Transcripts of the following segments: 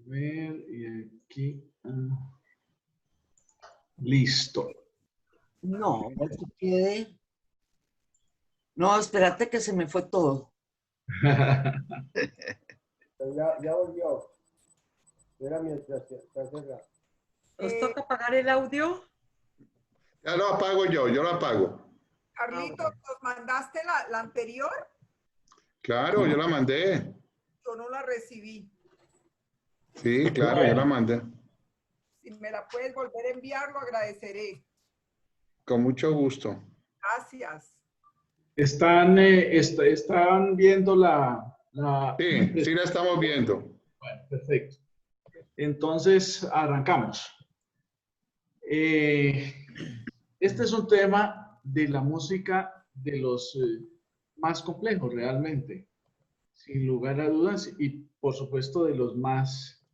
ver, y aquí. Listo. No, aquí quede. No, espérate que se me fue todo. Ya volvió. Era mientras que está cerrado. ¿Os toca apagar el audio? Ya lo apago yo lo apago. Carlitos, ¿nos mandaste la anterior? Claro, yo la mandé. Yo no la recibí. Sí, claro, yo la mandé. Si me la puedes volver a enviar, lo agradeceré. Con mucho gusto. Gracias. Están viendo la... Sí la estamos viendo. Bueno, perfecto. Entonces, arrancamos. Este es un tema de la música de los más complejos realmente, sin lugar a dudas, y por supuesto de los más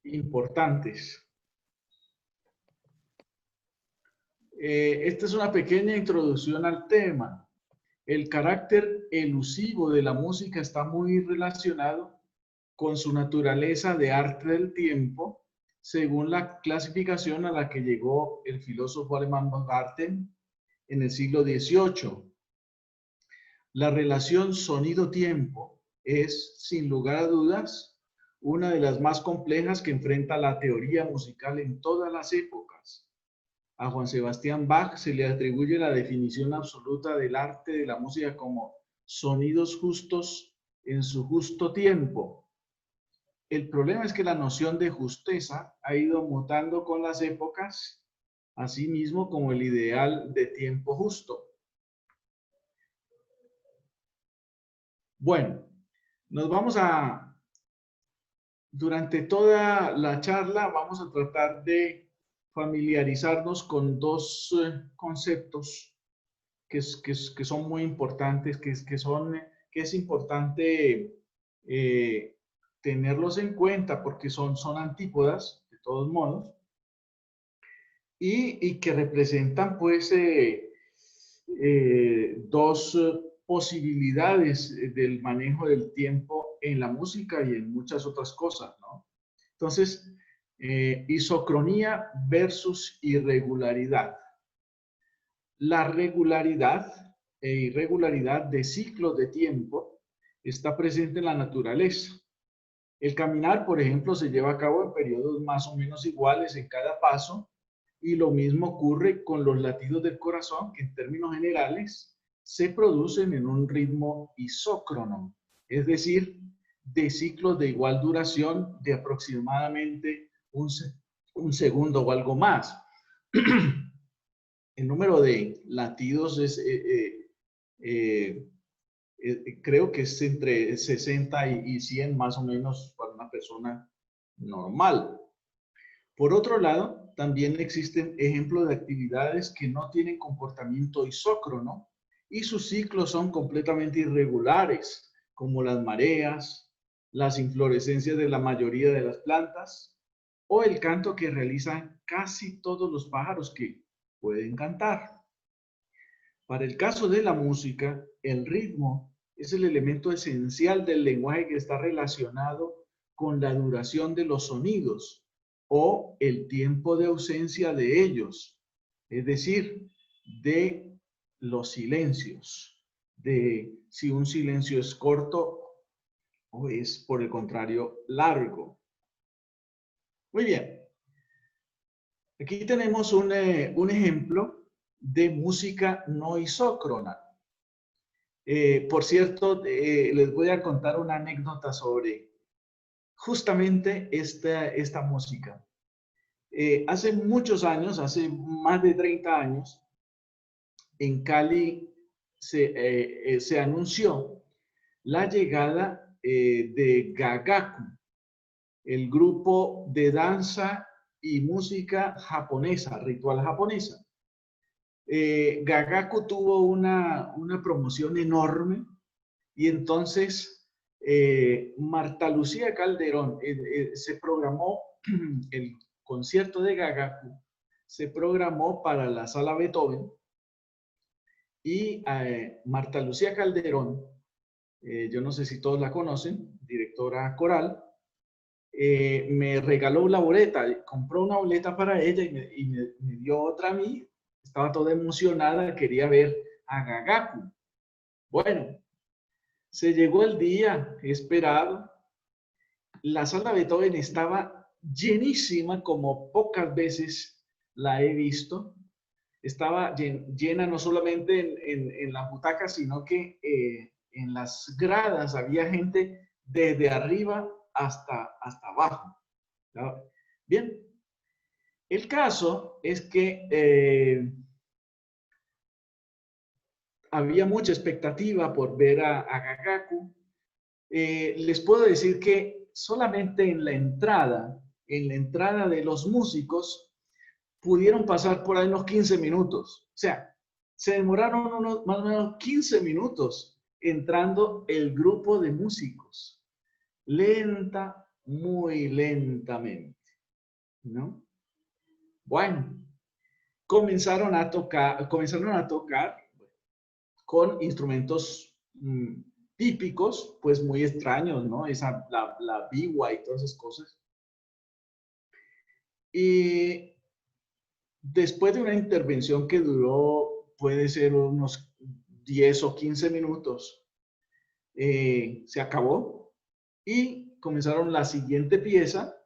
importantes. Esta es una pequeña introducción al tema. El carácter elusivo de la música está muy relacionado con su naturaleza de arte del tiempo, según la clasificación a la que llegó el filósofo alemán Baumgarten en el siglo XVIII. La relación sonido-tiempo es, sin lugar a dudas, una de las más complejas que enfrenta la teoría musical en todas las épocas. A Juan Sebastián Bach se le atribuye la definición absoluta del arte de la música como sonidos justos en su justo tiempo. El problema es que la noción de justeza ha ido mutando con las épocas, así mismo como el ideal de tiempo justo. Bueno, durante toda la charla vamos a tratar de familiarizarnos con dos conceptos que son muy importantes, que es importante tenerlos en cuenta porque son antípodas, de todos modos, y que representan pues dos posibilidades del manejo del tiempo en la música y en muchas otras cosas, ¿no? Entonces, isocronía versus irregularidad. La regularidad e irregularidad de ciclos de tiempo está presente en la naturaleza. El caminar, por ejemplo, se lleva a cabo en periodos más o menos iguales en cada paso, y lo mismo ocurre con los latidos del corazón, que en términos generales se producen en un ritmo isócrono, es decir, de ciclos de igual duración de aproximadamente un segundo o algo más. El número de latidos es, creo que es entre 60 y 100 más o menos para una persona normal. Por otro lado, también existen ejemplos de actividades que no tienen comportamiento isócrono y sus ciclos son completamente irregulares, como las mareas, las inflorescencias de la mayoría de las plantas o el canto que realizan casi todos los pájaros que pueden cantar. Para el caso de la música, el ritmo es el elemento esencial del lenguaje que está relacionado con la duración de los sonidos o el tiempo de ausencia de ellos, es decir, de los silencios, de si un silencio es corto o es, por el contrario, largo. Muy bien. Aquí tenemos un ejemplo de música no isócrona. Por cierto, les voy a contar una anécdota sobre justamente esta música. Hace muchos años, hace más de 30 años, en Cali se anunció la llegada de Gagaku, el grupo de danza y música japonesa, ritual japonesa. Gagaku tuvo una promoción enorme y entonces Marta Lucía Calderón se programó, el concierto de Gagaku se programó para la Sala Beethoven y Marta Lucía Calderón, yo no sé si todos la conocen, directora coral, me regaló la boleta, compró una boleta para ella me dio otra a mí. Estaba toda emocionada, quería ver a Gagaku. Bueno, se llegó el día esperado. La sala Beethoven estaba llenísima como pocas veces la he visto. Estaba llena no solamente en las butacas, sino que en las gradas había gente desde arriba hasta abajo. ¿No? Bien, el caso es que había mucha expectativa por ver a Gagaku. Les puedo decir que solamente en la entrada de los músicos, pudieron pasar por ahí unos 15 minutos. O sea, se demoraron más o menos 15 minutos entrando el grupo de músicos. Muy lentamente, ¿no? Bueno, comenzaron a tocar con instrumentos típicos, pues muy extraños, ¿no? La biwa y todas esas cosas. Y después de una intervención que duró, puede ser unos 10 o 15 minutos, se acabó y comenzaron la siguiente pieza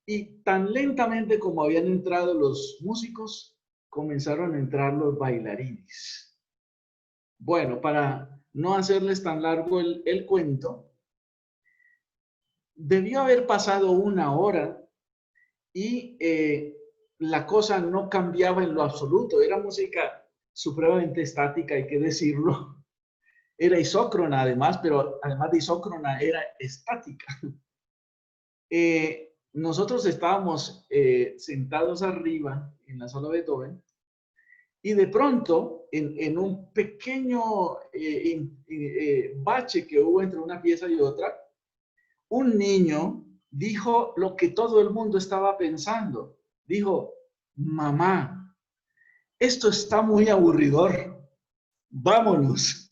y tan lentamente como habían entrado los músicos, comenzaron a entrar los bailarines. Bueno, para no hacerles tan largo el cuento, debió haber pasado una hora y la cosa no cambiaba en lo absoluto. Era música supremamente estática, hay que decirlo. Era isócrona además, pero además de isócrona era estática. Nosotros estábamos sentados arriba en la sala Beethoven y de pronto en un pequeño bache que hubo entre una pieza y otra, un niño dijo lo que todo el mundo estaba pensando. Dijo, mamá, esto está muy aburridor, vámonos.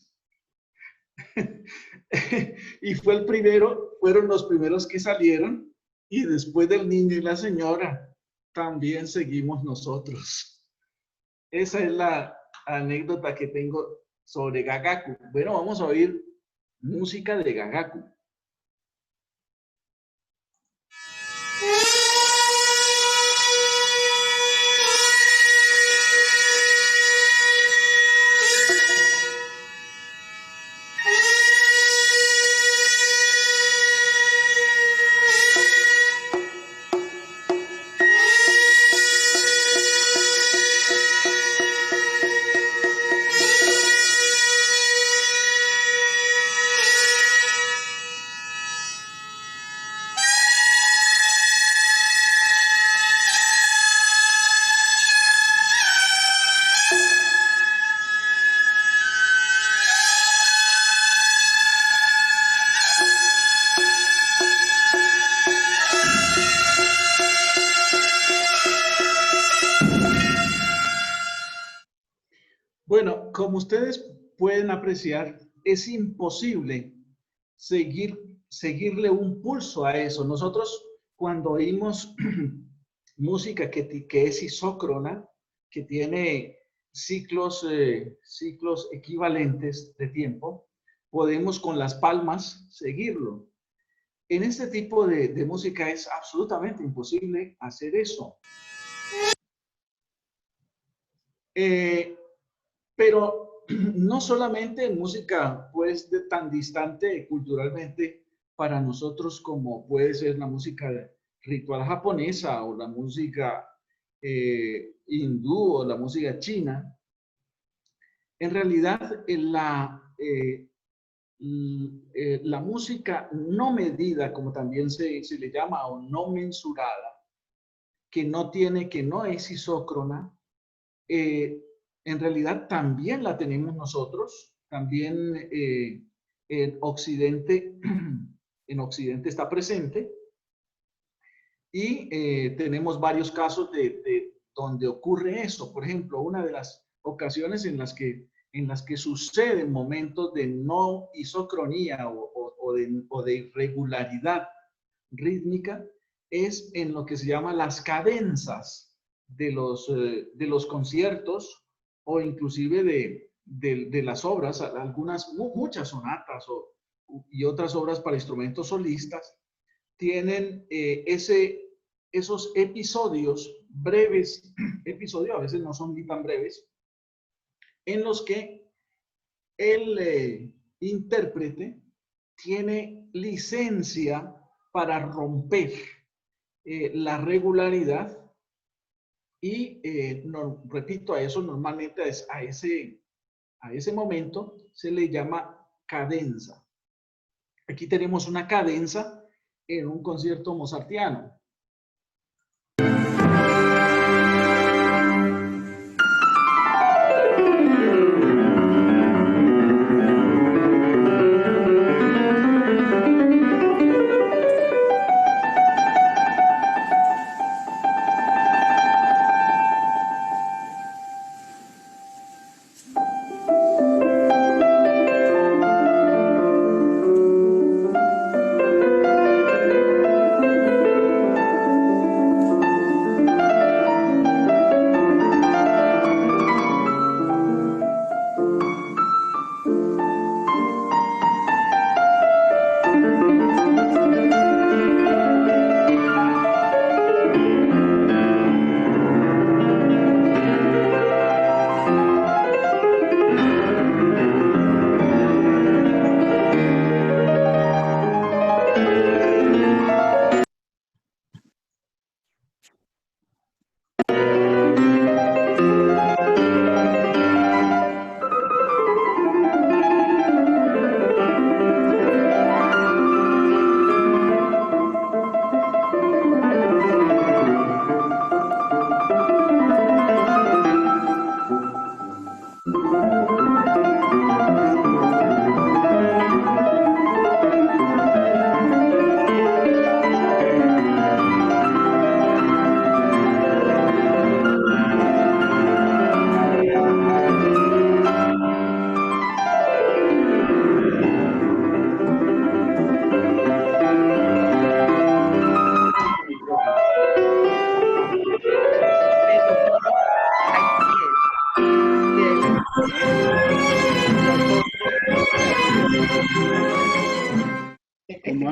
Y fueron los primeros que salieron y después del niño y la señora, también seguimos nosotros. Esa es la anécdota que tengo sobre Gagaku. Bueno, vamos a oír música de Gagaku. Bueno, como ustedes pueden apreciar, es imposible seguirle un pulso a eso. Nosotros cuando oímos música que es isócrona, que tiene ciclos equivalentes de tiempo, podemos con las palmas seguirlo. En este tipo de música es absolutamente imposible hacer eso. Pero no solamente en música pues tan distante culturalmente para nosotros como puede ser la música ritual japonesa o la música hindú o la música china, en realidad la música no medida, como también se le llama, o no mensurada, que no es isócrona, en realidad también la tenemos nosotros, también en Occidente está presente y tenemos varios casos de donde ocurre eso. Por ejemplo, una de las ocasiones en las que suceden momentos de no isocronía o de irregularidad rítmica es en lo que se llama las cadenzas de los conciertos o inclusive de las obras, muchas sonatas y otras obras para instrumentos solistas tienen esos episodios breves, episodios a veces no son ni tan breves, en los que el intérprete tiene licencia para romper la regularidad y, repito, a eso normalmente a ese momento se le llama cadenza. Aquí tenemos una cadenza en un concierto mozartiano.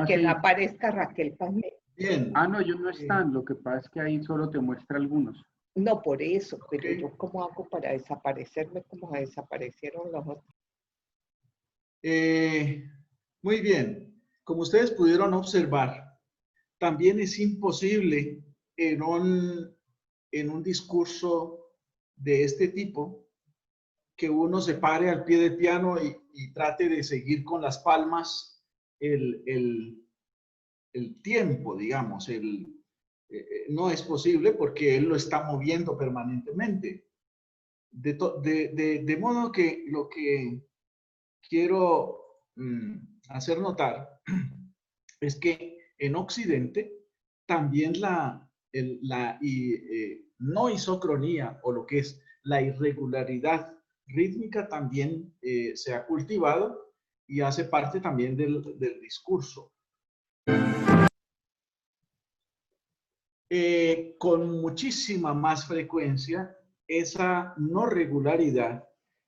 Que no aparezca Raquel Palmer. Bien. Ah, no, ellos no están. Lo que pasa es que ahí solo te muestra algunos. No, por eso, pero Ok. yo cómo hago para desaparecerme como desaparecieron los otros. Muy bien. Como ustedes pudieron observar, también es imposible en un discurso de este tipo que uno se pare al pie del piano y trate de seguir con las palmas el tiempo, digamos. No es posible porque él lo está moviendo permanentemente. De modo que lo que quiero hacer notar es que en Occidente también la no isocronía o lo que es la irregularidad rítmica también se ha cultivado y hace parte también del discurso. Con muchísima más frecuencia, esa no regularidad,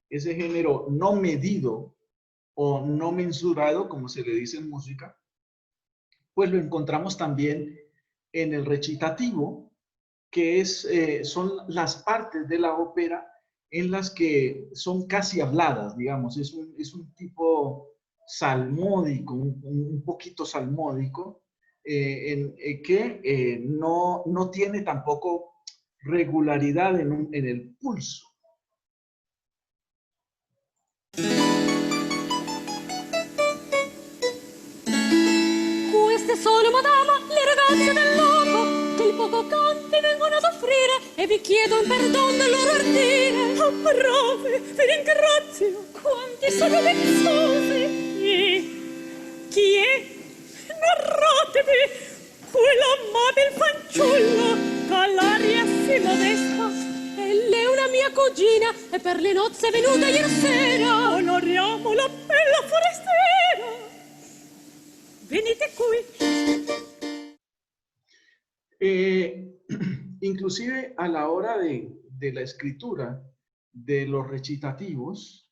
ese género no medido o no mensurado, como se le dice en música, pues lo encontramos también en el recitativo, que son las partes de la ópera en las que son casi habladas, digamos, es un tipo salmódico, un poquito salmódico, que no tiene tampoco regularidad en el pulso. Queste sono, madama, le ragazze del loco che il poco canti vengono a soffrire e vi chiedo in perdono del loro ardire. Oh, brave, vi ringrazio, quanti sono vezzosi. Chi è? Narratevi, quell'amabil fanciulla che all'aria si modesta. Ella è una mia cugina e per le nozze è venuta ieri sera. Onoriamo la bella forestiera. Venite qui. Inclusive a la hora de la escritura de los recitativos,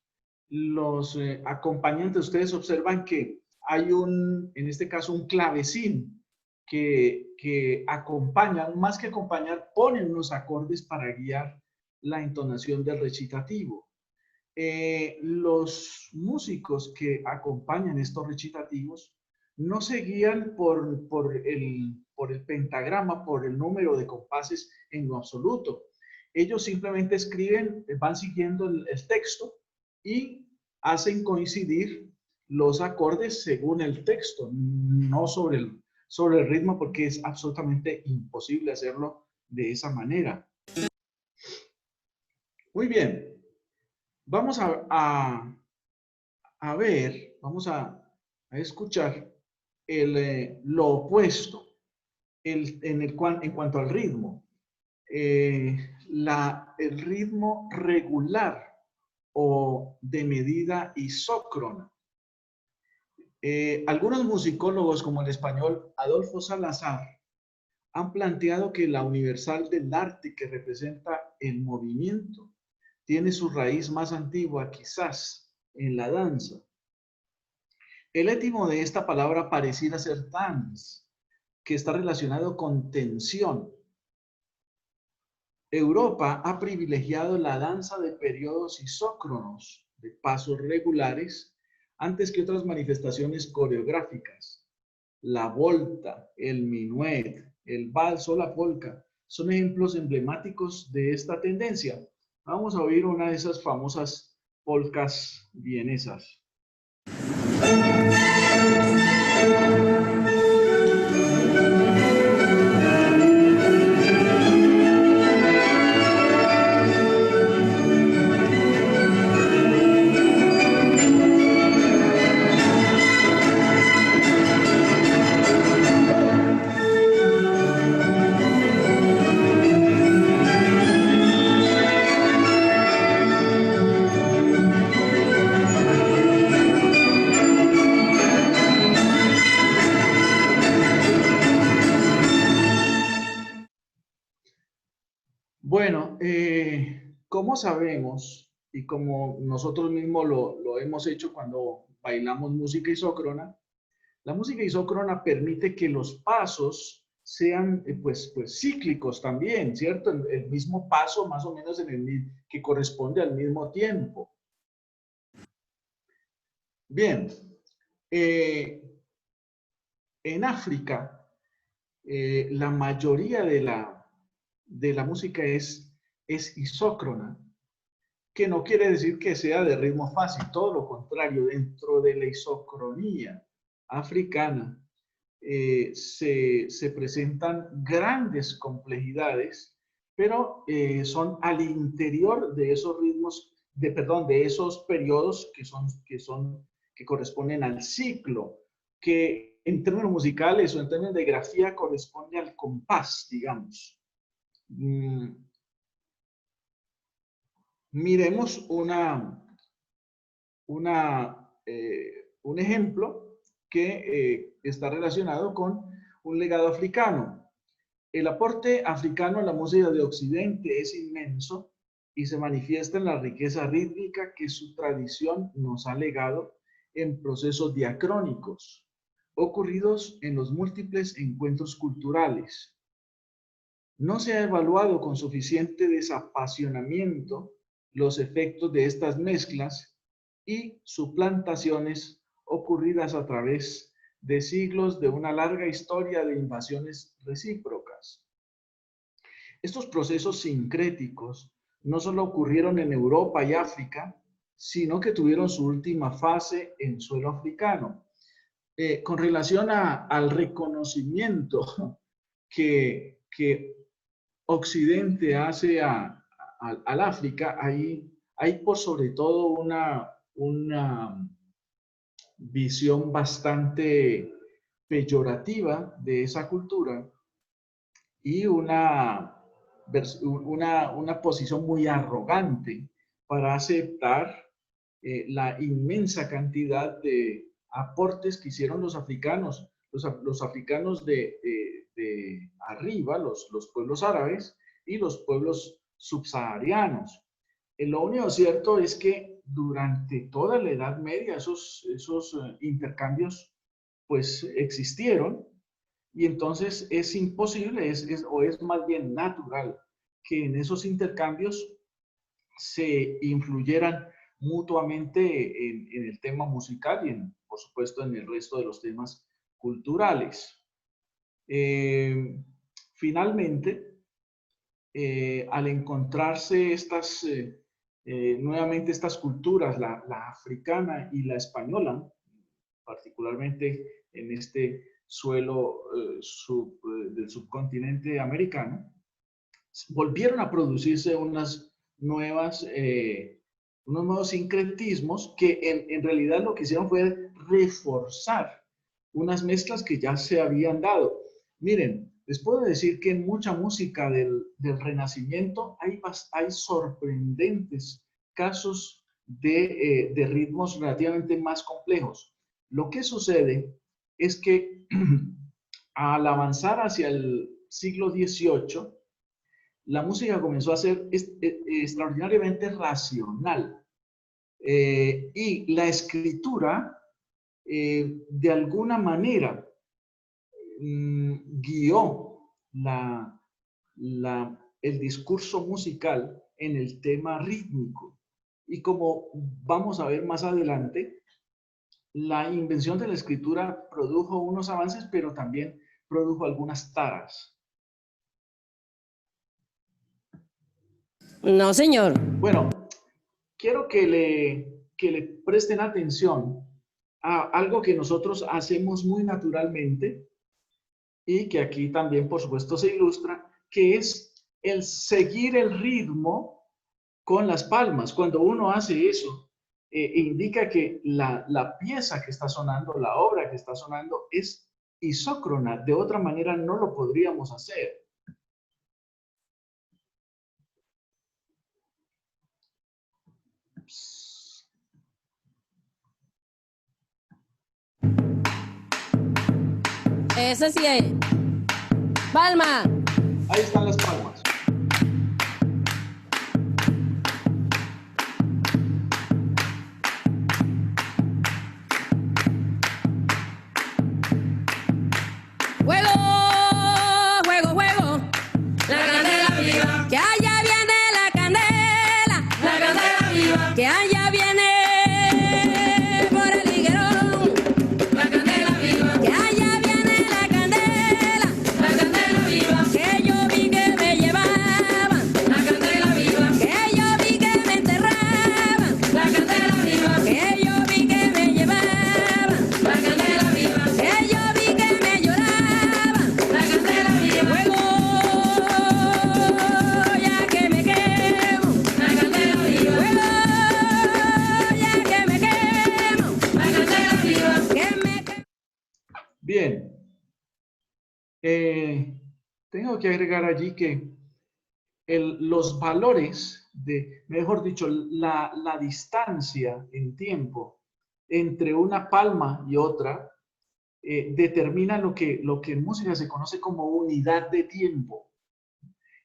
los acompañantes, ustedes observan que hay en este caso, un clavecín que acompañan, más que acompañar, ponen unos acordes para guiar la entonación del recitativo. Los músicos que acompañan estos recitativos no se guían por el pentagrama, por el número de compases en lo absoluto. Ellos simplemente escriben, van siguiendo el texto y hacen coincidir los acordes según el texto, no sobre el ritmo, porque es absolutamente imposible hacerlo de esa manera. Muy bien. Vamos a ver, vamos a escuchar lo opuesto en cuanto al ritmo. El ritmo regular o de medida isócrona. Algunos musicólogos, como el español Adolfo Salazar, han planteado que la universal del arte que representa el movimiento tiene su raíz más antigua, quizás, en la danza. El étimo de esta palabra pareciera ser dance, que está relacionado con tensión. Europa ha privilegiado la danza de periodos isócronos, de pasos regulares, antes que otras manifestaciones coreográficas. La volta, el minuet, el vals o la polka son ejemplos emblemáticos de esta tendencia. Vamos a oír una de esas famosas polcas vienesas. Bueno, como sabemos y como nosotros mismos lo hemos hecho cuando bailamos música isócrona, la música isócrona permite que los pasos sean pues cíclicos también, ¿cierto? El mismo paso más o menos que corresponde al mismo tiempo. Bien, en África, la mayoría de la música es isócrona, que no quiere decir que sea de ritmo fácil, todo lo contrario. Dentro de la isocronía africana se presentan grandes complejidades, pero son al interior de esos ritmos, de esos periodos que corresponden al ciclo, que en términos musicales o en términos de grafía corresponde al compás, digamos. Miremos un ejemplo que está relacionado con un legado africano. El aporte africano a la música de Occidente es inmenso y se manifiesta en la riqueza rítmica que su tradición nos ha legado en procesos diacrónicos, ocurridos en los múltiples encuentros culturales. No se ha evaluado con suficiente desapasionamiento los efectos de estas mezclas y suplantaciones ocurridas a través de siglos de una larga historia de invasiones recíprocas. Estos procesos sincréticos no solo ocurrieron en Europa y África, sino que tuvieron su última fase en suelo africano. Con relación al reconocimiento que Occidente hace al África, hay por sobre todo una visión bastante peyorativa de esa cultura y una posición muy arrogante para aceptar la inmensa cantidad de aportes que hicieron los africanos. Los africanos de arriba, los pueblos árabes y los pueblos subsaharianos. Lo único cierto es que durante toda la Edad Media esos intercambios pues existieron, y entonces es imposible, o es más bien natural que en esos intercambios se influyeran mutuamente en el tema musical y por supuesto en el resto de los temas culturales. Finalmente, al encontrarse nuevamente estas culturas, la africana y la española, particularmente en este suelo del subcontinente americano, volvieron a producirse unos nuevos sincretismos que en realidad lo que hicieron fue reforzar unas mezclas que ya se habían dado. Miren, les puedo decir que en mucha música del Renacimiento hay sorprendentes casos de ritmos relativamente más complejos. Lo que sucede es que al avanzar hacia el siglo XVIII, la música comenzó a ser extraordinariamente racional. Y la escritura, de alguna manera, guió el discurso musical en el tema rítmico. Y como vamos a ver más adelante, la invención de la escritura produjo unos avances, pero también produjo algunas taras. No, señor. Bueno, quiero que le presten atención a algo que nosotros hacemos muy naturalmente y que aquí también, por supuesto, se ilustra, que es el seguir el ritmo con las palmas. Cuando uno hace eso, indica que la pieza que está sonando, la obra que está sonando, es isócrona. De otra manera no lo podríamos hacer. Ese sí es. Palma. Ahí están las palmas. Juego, juego, juego. La candela viva. Que allá viene la candela. La candela viva. Que allá viene por el higuerón. La candela viva. Que allá viene la candela. La candela viva. Que yo vi que me llevaban. La candela viva. Que yo vi que me enterraban. La candela viva. Que yo vi que me llevaban. La candela viva. Que yo vi que me lloraban. La candela viva. Juego, ya que me quemo. La candela viva. Juego, ya que me quemo. La candela viva. Que me quemo. Bien. Tengo que agregar allí que los valores mejor dicho, la distancia en tiempo entre una palma y otra determina lo que en música se conoce como unidad de tiempo.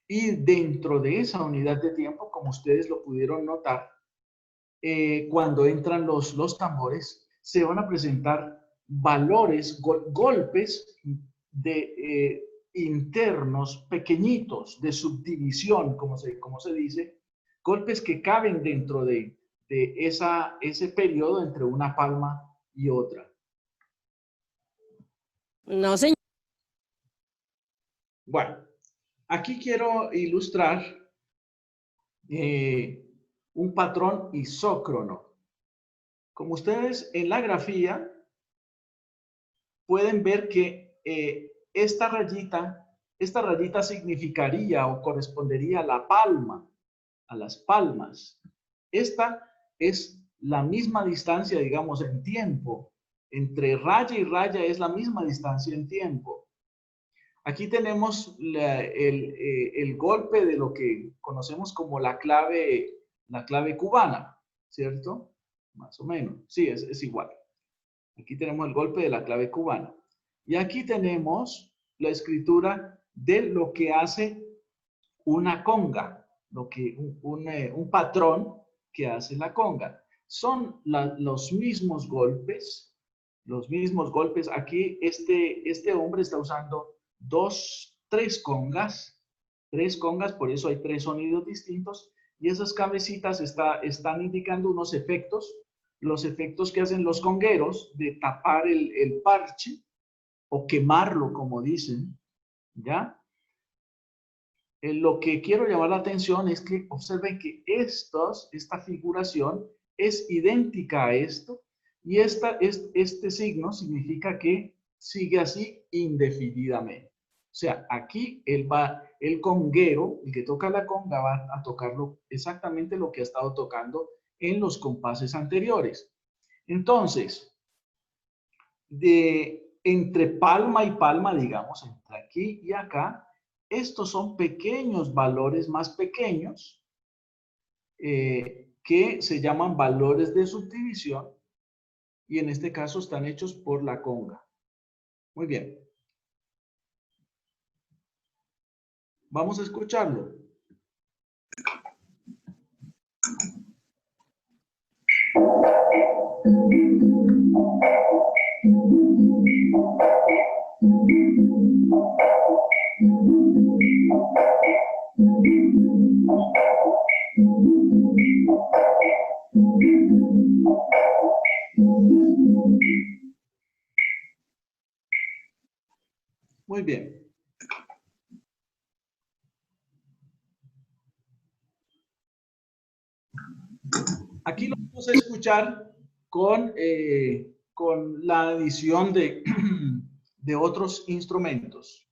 Y dentro de esa unidad de tiempo, como ustedes lo pudieron notar, cuando entran los tambores, se van a presentar valores, golpes internos pequeñitos, de subdivisión, como se dice, golpes que caben dentro de ese periodo entre una palma y otra. No, señor. Bueno, aquí quiero ilustrar un patrón isócrono. Como ustedes en la grafía pueden ver que esta rayita significaría o correspondería a la palma, a las palmas. Esta es la misma distancia, digamos, en tiempo. Entre raya y raya es la misma distancia en tiempo. Aquí tenemos el golpe de lo que conocemos como la clave cubana, ¿cierto? Más o menos. Sí, es igual. Aquí tenemos el golpe de la clave cubana. Y aquí tenemos la escritura de lo que hace una conga, un patrón que hace la conga. Son los mismos golpes. Aquí este hombre está usando tres congas, por eso hay tres sonidos distintos, y esas cabecitas están indicando unos efectos, los efectos que hacen los congueros de tapar el parche o quemarlo, como dicen, ¿ya? Lo que quiero llamar la atención es que observen que esta figuración es idéntica a esto, y este signo significa que sigue así indefinidamente. O sea, aquí el conguero, el que toca la conga, va a tocarlo exactamente lo que ha estado tocando en los compases anteriores. Entonces, entre palma y palma, digamos, entre aquí y acá, estos son pequeños valores más pequeños que se llaman valores de subdivisión, y en este caso están hechos por la conga. Muy bien. Vamos a escucharlo. Muy bien. Aquí lo vamos a escuchar con la adición de otros instrumentos.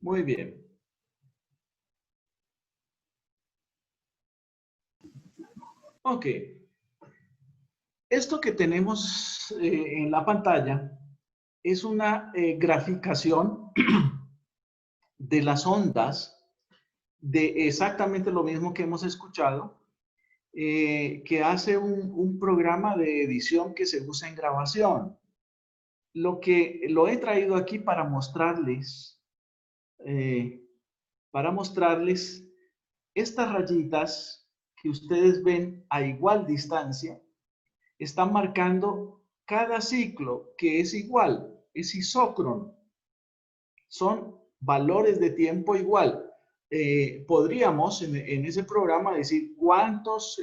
Muy bien. Ok. Esto que tenemos en la pantalla es una graficación de las ondas de exactamente lo mismo que hemos escuchado, que hace un programa de edición que se usa en grabación. Lo he traído aquí para mostrarles estas rayitas que ustedes ven a igual distancia, están marcando cada ciclo que es igual, es isócrono. Son valores de tiempo igual. Podríamos en ese programa decir cuántos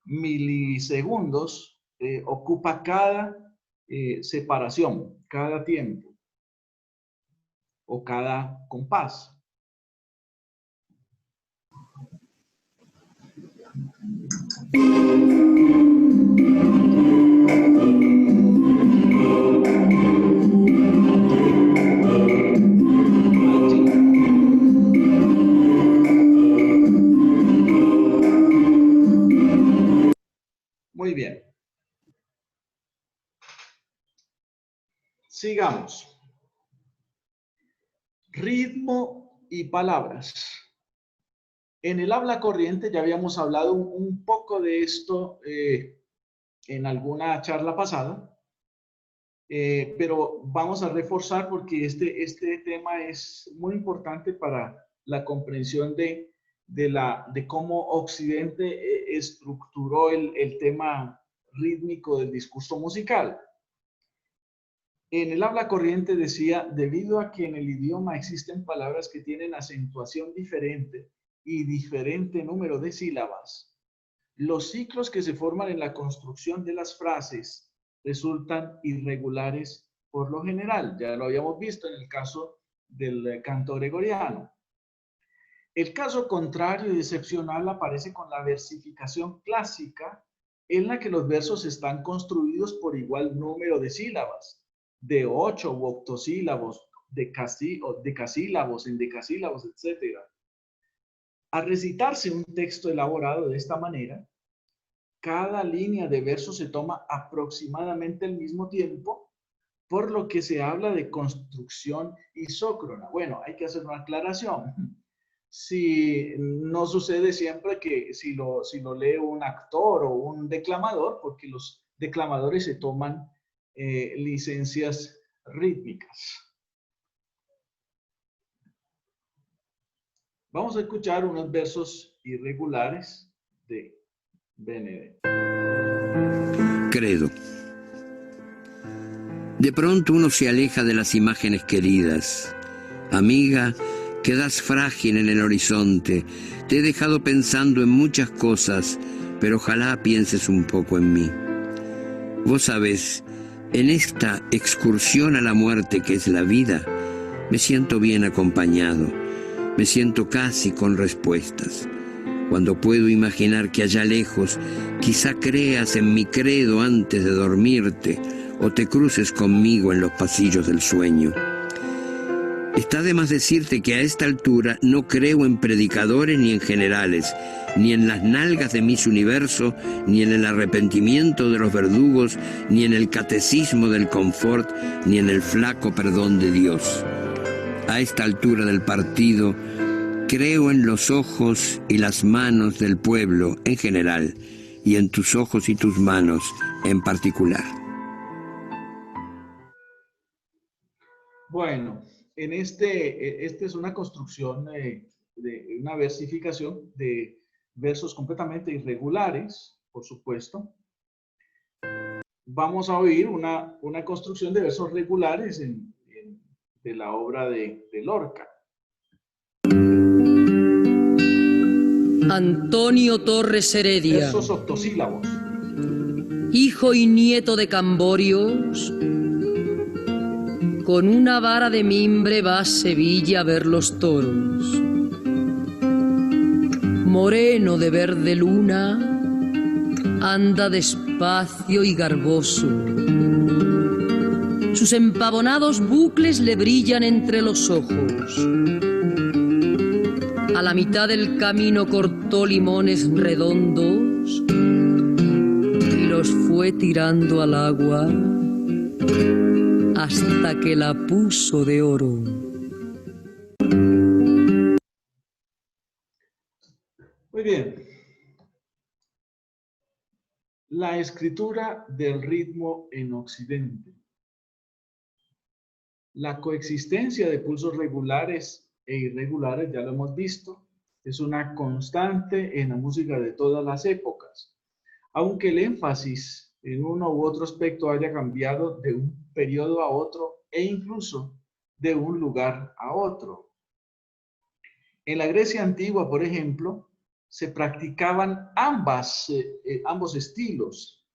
milisegundos ocupa cada separación, cada tiempo o cada compás. Muy bien. Sigamos. Ritmo y palabras. En el habla corriente ya habíamos hablado un poco de esto en alguna charla pasada, pero vamos a reforzar porque este tema es muy importante para la comprensión de cómo Occidente estructuró el tema rítmico del discurso musical. En el habla corriente decía, debido a que en el idioma existen palabras que tienen acentuación diferente y diferente número de sílabas, los ciclos que se forman en la construcción de las frases resultan irregulares por lo general. Ya lo habíamos visto en el caso del canto gregoriano. El caso contrario y excepcional aparece con la versificación clásica, en la que los versos están construidos por igual número de sílabas, de 8 u octosílabos decasílabos, endecasílabos, etc. Al recitarse un texto elaborado de esta manera, cada línea de verso se toma aproximadamente el mismo tiempo, por lo que se habla de construcción isócrona. Bueno, hay que hacer una aclaración. Si no sucede siempre que si lo lee un actor o un declamador, porque los declamadores se toman licencias rítmicas. Vamos a escuchar unos versos irregulares de Benedetto. Credo. De pronto uno se aleja de las imágenes queridas. Amiga, quedas frágil en el horizonte. Te he dejado pensando en muchas cosas, pero ojalá pienses un poco en mí. Vos sabés, en esta excursión a la muerte que es la vida, me siento bien acompañado. Me siento casi con respuestas. Cuando puedo imaginar que allá lejos quizá creas en mi credo antes de dormirte o te cruces conmigo en los pasillos del sueño. Está de más decirte que a esta altura no creo en predicadores ni en generales, ni en las nalgas de Miss Universo, ni en el arrepentimiento de los verdugos, ni en el catecismo del confort, ni en el flaco perdón de Dios. A esta altura del partido, creo en los ojos y las manos del pueblo en general y en tus ojos y tus manos en particular. Bueno, esta es una construcción de una versificación de versos completamente irregulares, por supuesto. Vamos a oír una construcción de versos regulares de la obra de Lorca. Antonio Torres Heredia, versos octosílabos. Hijo y nieto de Camborios, con una vara de mimbre va a Sevilla a ver los toros. Moreno de verde luna, anda despacio y garboso. Sus empavonados bucles le brillan entre los ojos. A la mitad del camino cortó limones redondos y los fue tirando al agua hasta que la puso de oro. Muy bien. La escritura del ritmo en Occidente. La coexistencia de pulsos regulares e irregulares, ya lo hemos visto, es una constante en la música de todas las épocas. Aunque el énfasis en uno u otro aspecto haya cambiado de un periodo a otro e incluso de un lugar a otro. En la Grecia antigua, por ejemplo, se practicaban ambos estilos.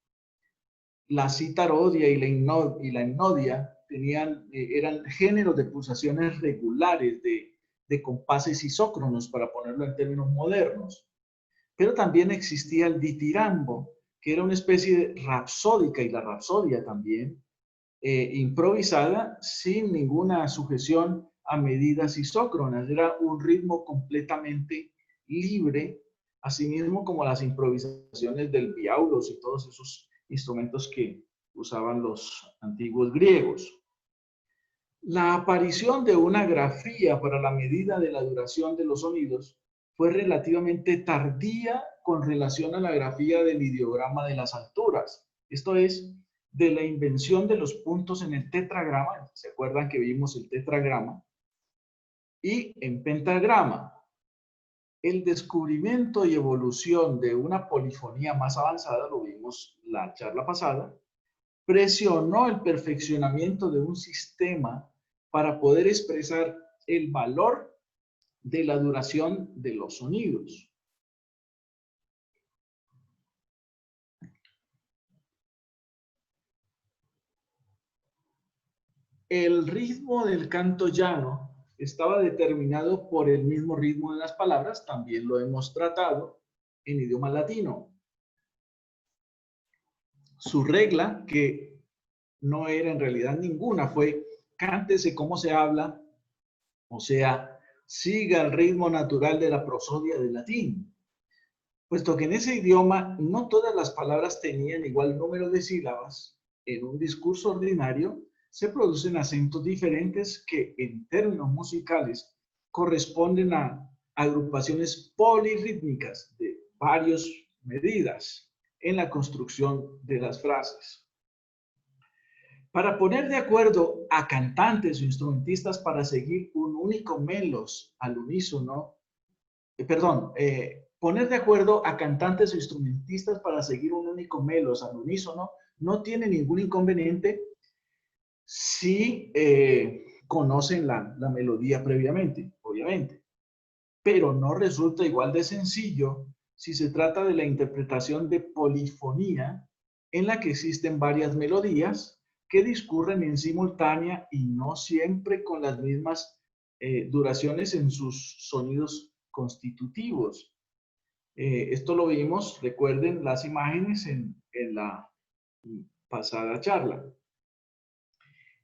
La citarodia y la himnodia eran géneros de pulsaciones regulares de compases isócronos, para ponerlo en términos modernos. Pero también existía el ditirambo, que era una especie de rapsódica, y la rapsodia también, improvisada sin ninguna sujeción a medidas isócronas. Era un ritmo completamente libre, asimismo como las improvisaciones del biaulos y todos esos instrumentos que usaban los antiguos griegos. La aparición de una grafía para la medida de la duración de los sonidos fue relativamente tardía con relación a la grafía del ideograma de las alturas. Esto es, de la invención de los puntos en el tetragrama. ¿Se acuerdan que vimos el tetragrama? Y en pentagrama. El descubrimiento y evolución de una polifonía más avanzada, lo vimos la charla pasada, presionó el perfeccionamiento de un sistema para poder expresar el valor de la duración de los sonidos. El ritmo del canto llano estaba determinado por el mismo ritmo de las palabras, también lo hemos tratado en idioma latino. Su regla, que no era en realidad ninguna, fue cántese como se habla, o sea, siga el ritmo natural de la prosodia del latín, puesto que en ese idioma no todas las palabras tenían igual número de sílabas. En un discurso ordinario se producen acentos diferentes que en términos musicales corresponden a agrupaciones polirrítmicas de varias medidas en la construcción de las frases. Para poner de acuerdo a cantantes o instrumentistas para seguir un único melos al unísono, poner de acuerdo a cantantes o instrumentistas para seguir un único melos al unísono no tiene ningún inconveniente si conocen la melodía previamente, obviamente. Pero no resulta igual de sencillo si se trata de la interpretación de polifonía en la que existen varias melodías que discurren en simultánea y no siempre con las mismas duraciones en sus sonidos constitutivos. Esto lo vimos, recuerden las imágenes en la pasada charla.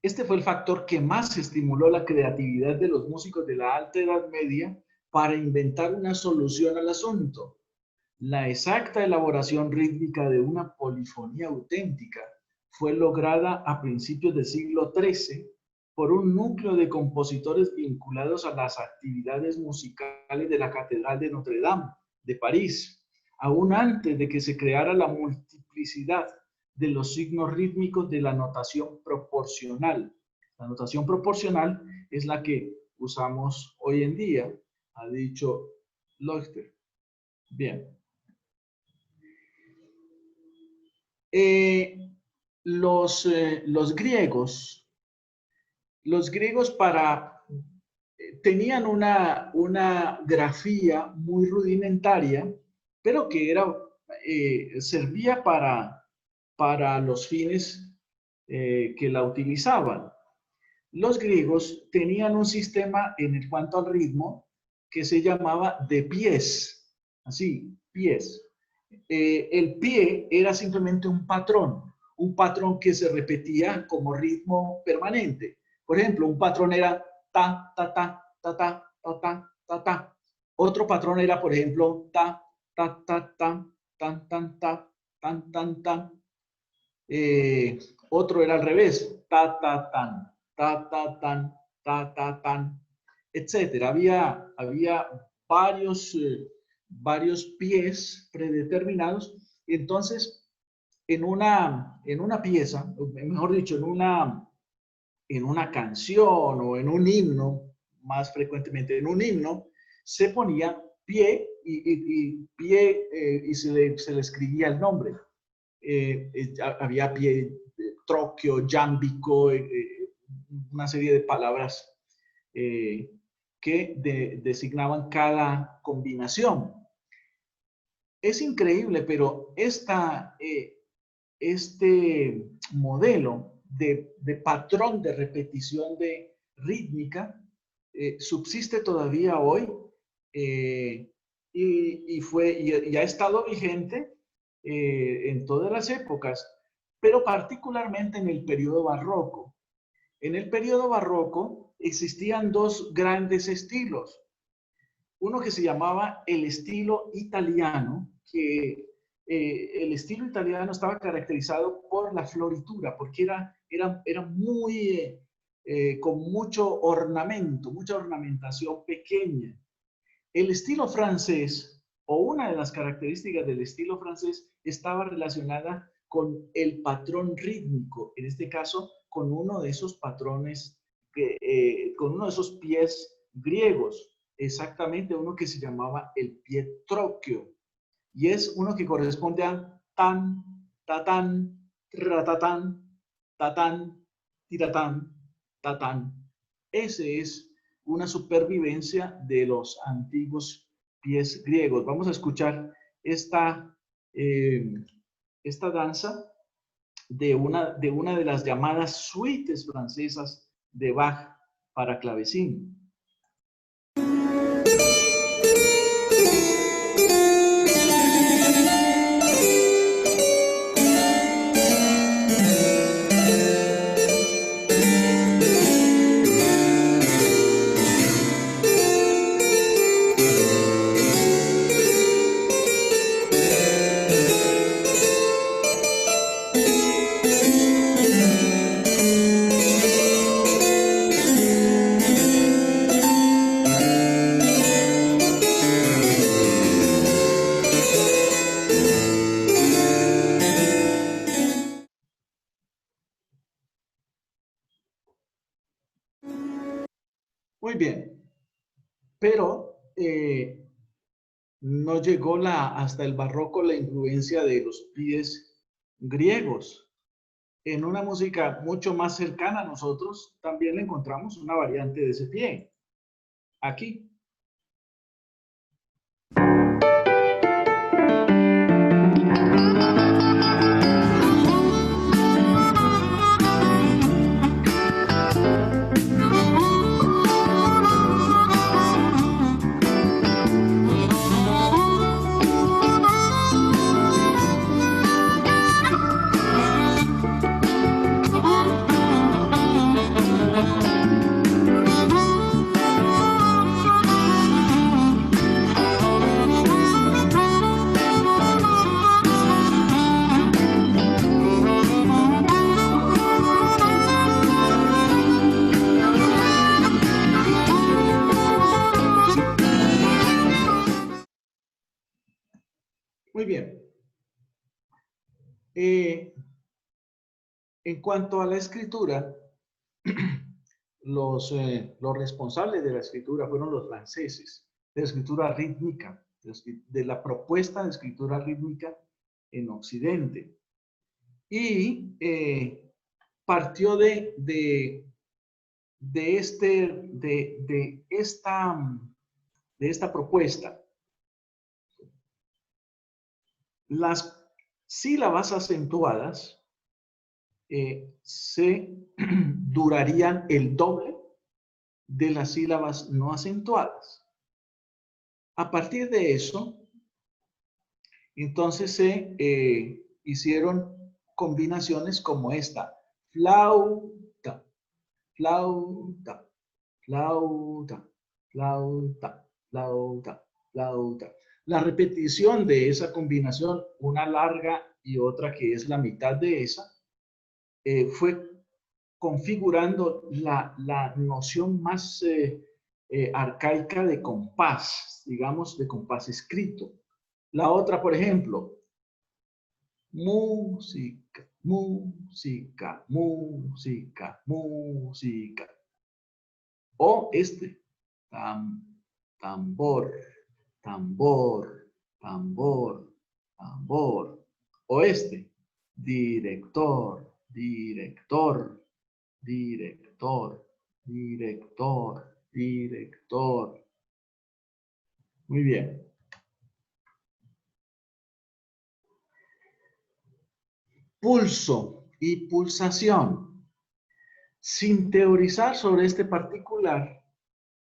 Este fue el factor que más estimuló la creatividad de los músicos de la Alta Edad Media para inventar una solución al asunto. La exacta elaboración rítmica de una polifonía auténtica fue lograda a principios del siglo XIII por un núcleo de compositores vinculados a las actividades musicales de la Catedral de Notre Dame de París, aún antes de que se creara la multiplicidad de los signos rítmicos de la notación proporcional. La notación proporcional es la que usamos hoy en día, ha dicho Leuchter. Bien. Los griegos tenían una grafía muy rudimentaria, pero que servía para los fines que la utilizaban. Los griegos tenían un sistema en cuanto al ritmo que se llamaba de pies, así, pies. El pie era simplemente un patrón que se repetía como ritmo permanente. Por ejemplo, un patrón era ta, ta, ta, ta, ta, ta, ta, ta, ta. Otro patrón era, por ejemplo, ta, ta, ta, ta, tan, tan, ta, tan, tan, tan. Otro era al revés, ta, ta, tan, ta, ta, tan, ta, ta, tan, etcétera. Había varios pies predeterminados. Entonces, en una pieza, mejor dicho, en una canción o en un himno, más frecuentemente en un himno, se ponía pie y se le escribía el nombre. Había pie troqueo, yámbico, una serie de palabras que designaban cada combinación. Es increíble, pero este modelo de patrón de repetición de rítmica subsiste todavía hoy y ha estado vigente en todas las épocas, pero particularmente en el periodo barroco. En el periodo barroco existían dos grandes estilos. Uno que se llamaba el estilo italiano, que el estilo italiano estaba caracterizado por la floritura, porque era muy, con mucho ornamento, mucha ornamentación pequeña. El estilo francés, o una de las características del estilo francés, estaba relacionada con el patrón rítmico, en este caso con uno de esos patrones, con uno de esos pies griegos, exactamente uno que se llamaba el pie troqueo, y es uno que corresponde a tan, tatán, ratatán, tatán, tiratán, tatán. Ese es una supervivencia de los antiguos pies griegos. Vamos a escuchar esta danza de una de las llamadas suites francesas de Bach para clavecín. Muy bien. Pero no llegó hasta el barroco la influencia de los pies griegos. En una música mucho más cercana a nosotros también encontramos una variante de ese pie. Aquí. Muy bien. En cuanto a la escritura, los responsables de la escritura fueron los franceses, de la escritura rítmica, de la propuesta de escritura rítmica en Occidente. Y partió de esta propuesta. Las sílabas acentuadas durarían el doble de las sílabas no acentuadas. A partir de eso, entonces se hicieron combinaciones como esta: flauta, flauta, flauta, flauta, flauta, flauta. La repetición de esa combinación, una larga y otra que es la mitad de esa, fue configurando la noción más arcaica de compás, digamos, de compás escrito. La otra, por ejemplo, música, música, música, música. O tambor, tambor, tambor, tambor. O director, director, director, director, director. Muy bien. Pulso y pulsación. Sin teorizar sobre este particular,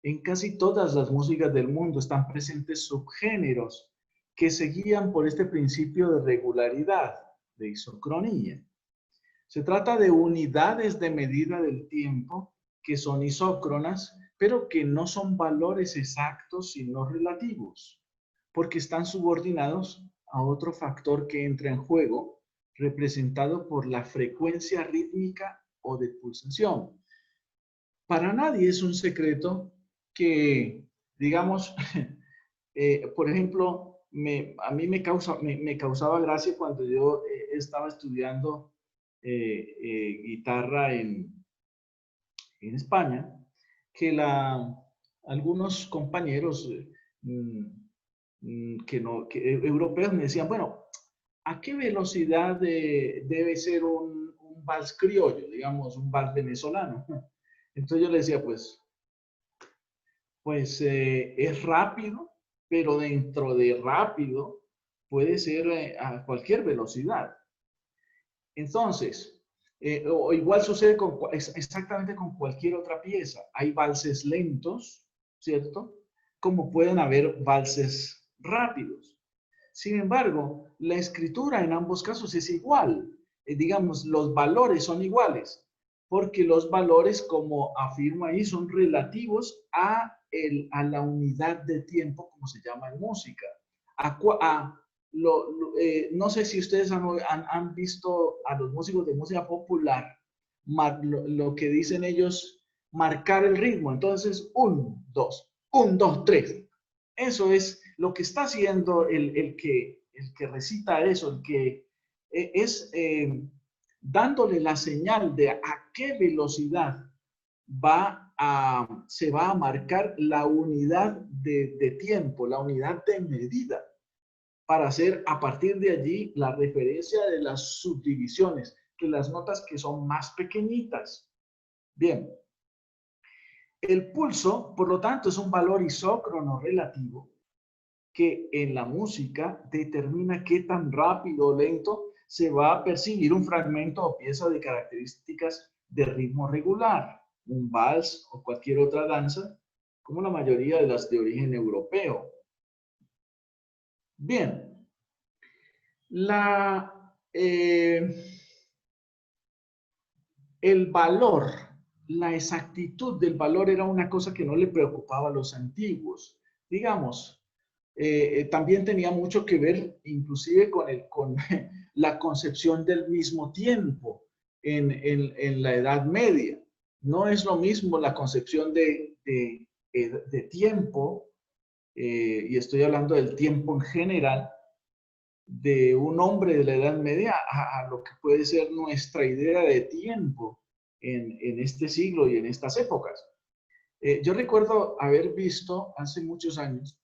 en casi todas las músicas del mundo están presentes subgéneros que se guían por este principio de regularidad, de isocronía. Se trata de unidades de medida del tiempo que son isócronas, pero que no son valores exactos sino relativos, porque están subordinados a otro factor que entra en juego, representado por la frecuencia rítmica o de pulsación. Para nadie es un secreto que, digamos, por ejemplo, a mí me causaba gracia cuando yo estaba estudiando guitarra en España, que algunos compañeros europeos me decían, bueno, ¿a qué velocidad debe ser un vals criollo, digamos, un vals venezolano? Entonces yo le decía, pues es rápido, pero dentro de rápido puede ser a cualquier velocidad. Entonces, o igual sucede exactamente con cualquier otra pieza. Hay valses lentos, ¿cierto? Como pueden haber valses rápidos. Sin embargo, la escritura en ambos casos es igual. Digamos, los valores son iguales, porque los valores, como afirmo ahí, son relativos a la unidad de tiempo, como se llama en música. No sé si ustedes han visto a los músicos de música popular, lo que dicen ellos, marcar el ritmo. Entonces, 1, 2, 1, 2, 3. Eso es lo que está haciendo el que recita eso, el que es dándole la señal de a qué velocidad va se va a marcar la unidad de tiempo, la unidad de medida, para hacer a partir de allí la referencia de las subdivisiones, de las notas que son más pequeñitas. Bien. El pulso, por lo tanto, es un valor isócrono relativo que en la música determina qué tan rápido o lento se va a percibir un fragmento o pieza de características de ritmo regular, un vals o cualquier otra danza, como la mayoría de las de origen europeo. Bien, el valor, la exactitud del valor era una cosa que no le preocupaba a los antiguos. Digamos, también tenía mucho que ver inclusive con la concepción del mismo tiempo en la Edad Media. No es lo mismo la concepción de tiempo, y estoy hablando del tiempo en general, de un hombre de la Edad Media a lo que puede ser nuestra idea de tiempo en este siglo y en estas épocas. Yo recuerdo haber visto hace muchos años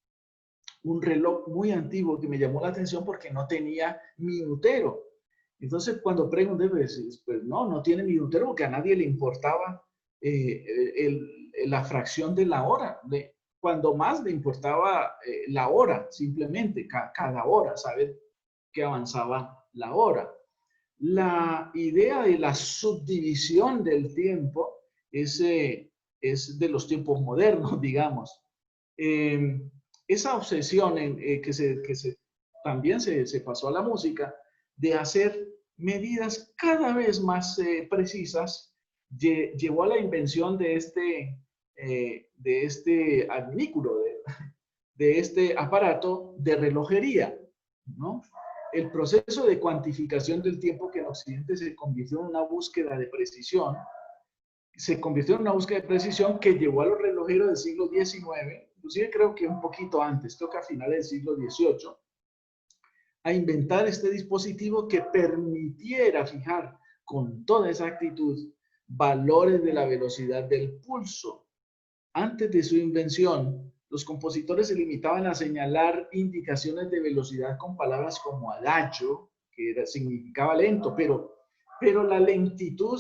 un reloj muy antiguo que me llamó la atención porque no tenía minutero. Entonces, cuando pregunté, pues no tiene minutero porque a nadie le importaba la fracción de la hora. Cuando más le importaba la hora, simplemente, cada hora, saber que avanzaba la hora. La idea de la subdivisión del tiempo es de los tiempos modernos, digamos. Esa obsesión que también se pasó a la música de hacer medidas cada vez más precisas, llevó a la invención de este adminículo, de este aparato de relojería, ¿no? El proceso de cuantificación del tiempo que en Occidente se convirtió en una búsqueda de precisión, que llevó a los relojeros del siglo XIX, inclusive creo que un poquito antes, creo que a finales del siglo XVIII, a inventar este dispositivo que permitiera fijar con toda exactitud valores de la velocidad del pulso. Antes de su invención, los compositores se limitaban a señalar indicaciones de velocidad con palabras como adagio, que significaba lento, pero la lentitud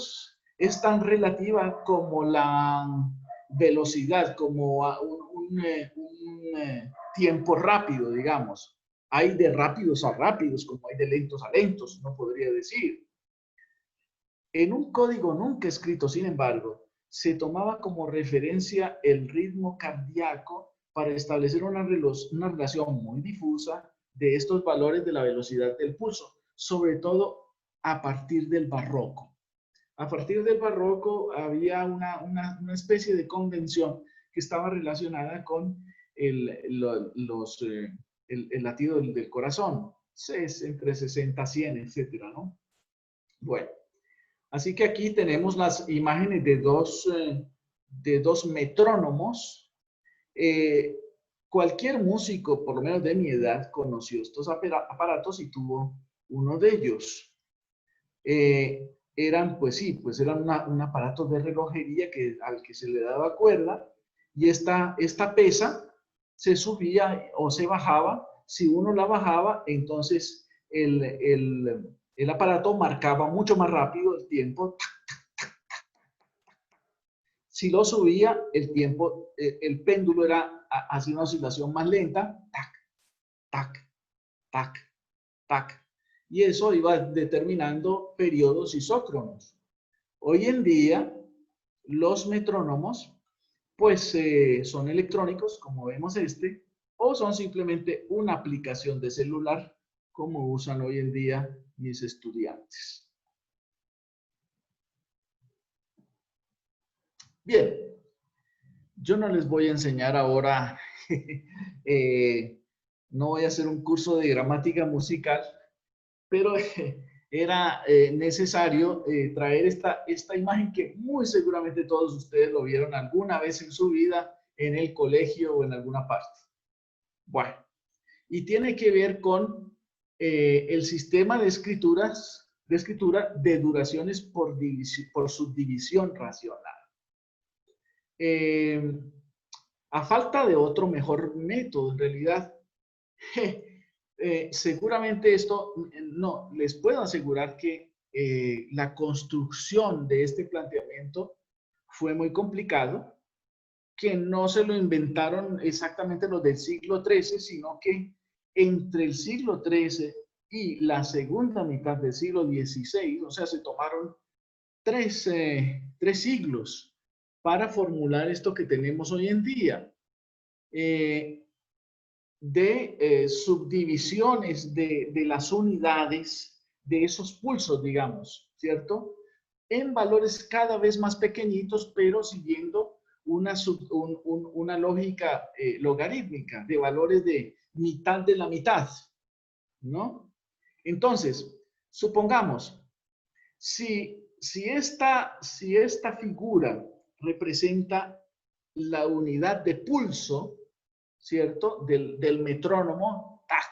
es tan relativa como la velocidad, como un tiempo rápido, digamos. Hay de rápidos a rápidos, como hay de lentos a lentos, no podría decir. En un código nunca escrito, sin embargo, se tomaba como referencia el ritmo cardíaco para establecer una relación muy difusa de estos valores de la velocidad del pulso, sobre todo a partir del barroco. A partir del barroco había una especie de convención que estaba relacionada con el latido del corazón, entre 60, 100, etcétera, ¿no? Bueno, así que aquí tenemos las imágenes de dos metrónomos. Cualquier músico, por lo menos de mi edad, conoció estos aparatos y tuvo uno de ellos. Eran un aparato de relojería al que se le daba cuerda, y esta pesa se subía o se bajaba. Si uno la bajaba, entonces el aparato marcaba mucho más rápido el tiempo. Si lo subía, el péndulo hacía una oscilación más lenta, tac, tac, tac, tac. Y eso iba determinando periodos isócronos. Hoy en día, los metrónomos, pues son electrónicos, como vemos o son simplemente una aplicación de celular, como usan hoy en día mis estudiantes. Bien, yo no les voy a enseñar ahora, no voy a hacer un curso de gramática musical, pero era necesario traer esta imagen que muy seguramente todos ustedes lo vieron alguna vez en su vida en el colegio o en alguna parte. Bueno, y tiene que ver con el sistema de escritura de duraciones por subdivisión racional. a falta de otro mejor método, en realidad, seguramente esto, no, les puedo asegurar que la construcción de este planteamiento fue muy complicado, que no se lo inventaron exactamente los del siglo XIII, sino que entre el siglo XIII y la segunda mitad del siglo XVI, o sea, se tomaron tres siglos para formular esto que tenemos hoy en día, subdivisiones de las unidades de esos pulsos, digamos, ¿cierto? En valores cada vez más pequeñitos, pero siguiendo una lógica logarítmica de valores de mitad de la mitad, ¿no? Entonces, supongamos, si esta figura representa la unidad de pulso, ¿cierto? Del metrónomo, tac,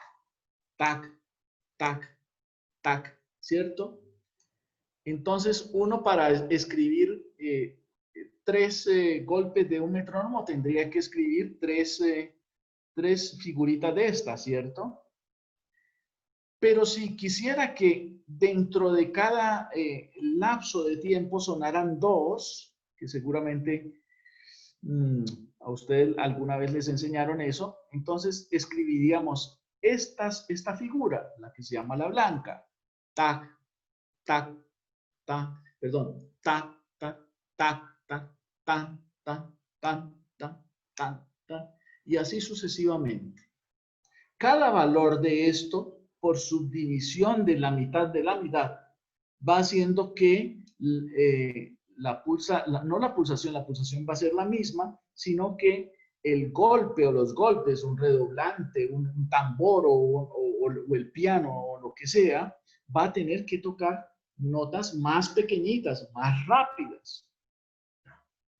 tac, tac, tac, ¿cierto? Entonces, uno para escribir tres golpes de un metrónomo tendría que escribir tres figuritas de estas, ¿cierto? Pero si quisiera que dentro de cada lapso de tiempo sonaran dos, que seguramente a ustedes alguna vez les enseñaron eso, entonces escribiríamos esta figura, la que se llama la blanca. Tac, tac, tac, perdón, tac, tac, tac, tac, tan, tan, tan, tan, tan, tan, y así sucesivamente. Cada valor de esto, por subdivisión de la mitad, va haciendo que la pulsación va a ser la misma, sino que el golpe o los golpes, un redoblante, un tambor o el piano o lo que sea, va a tener que tocar notas más pequeñitas, más rápidas.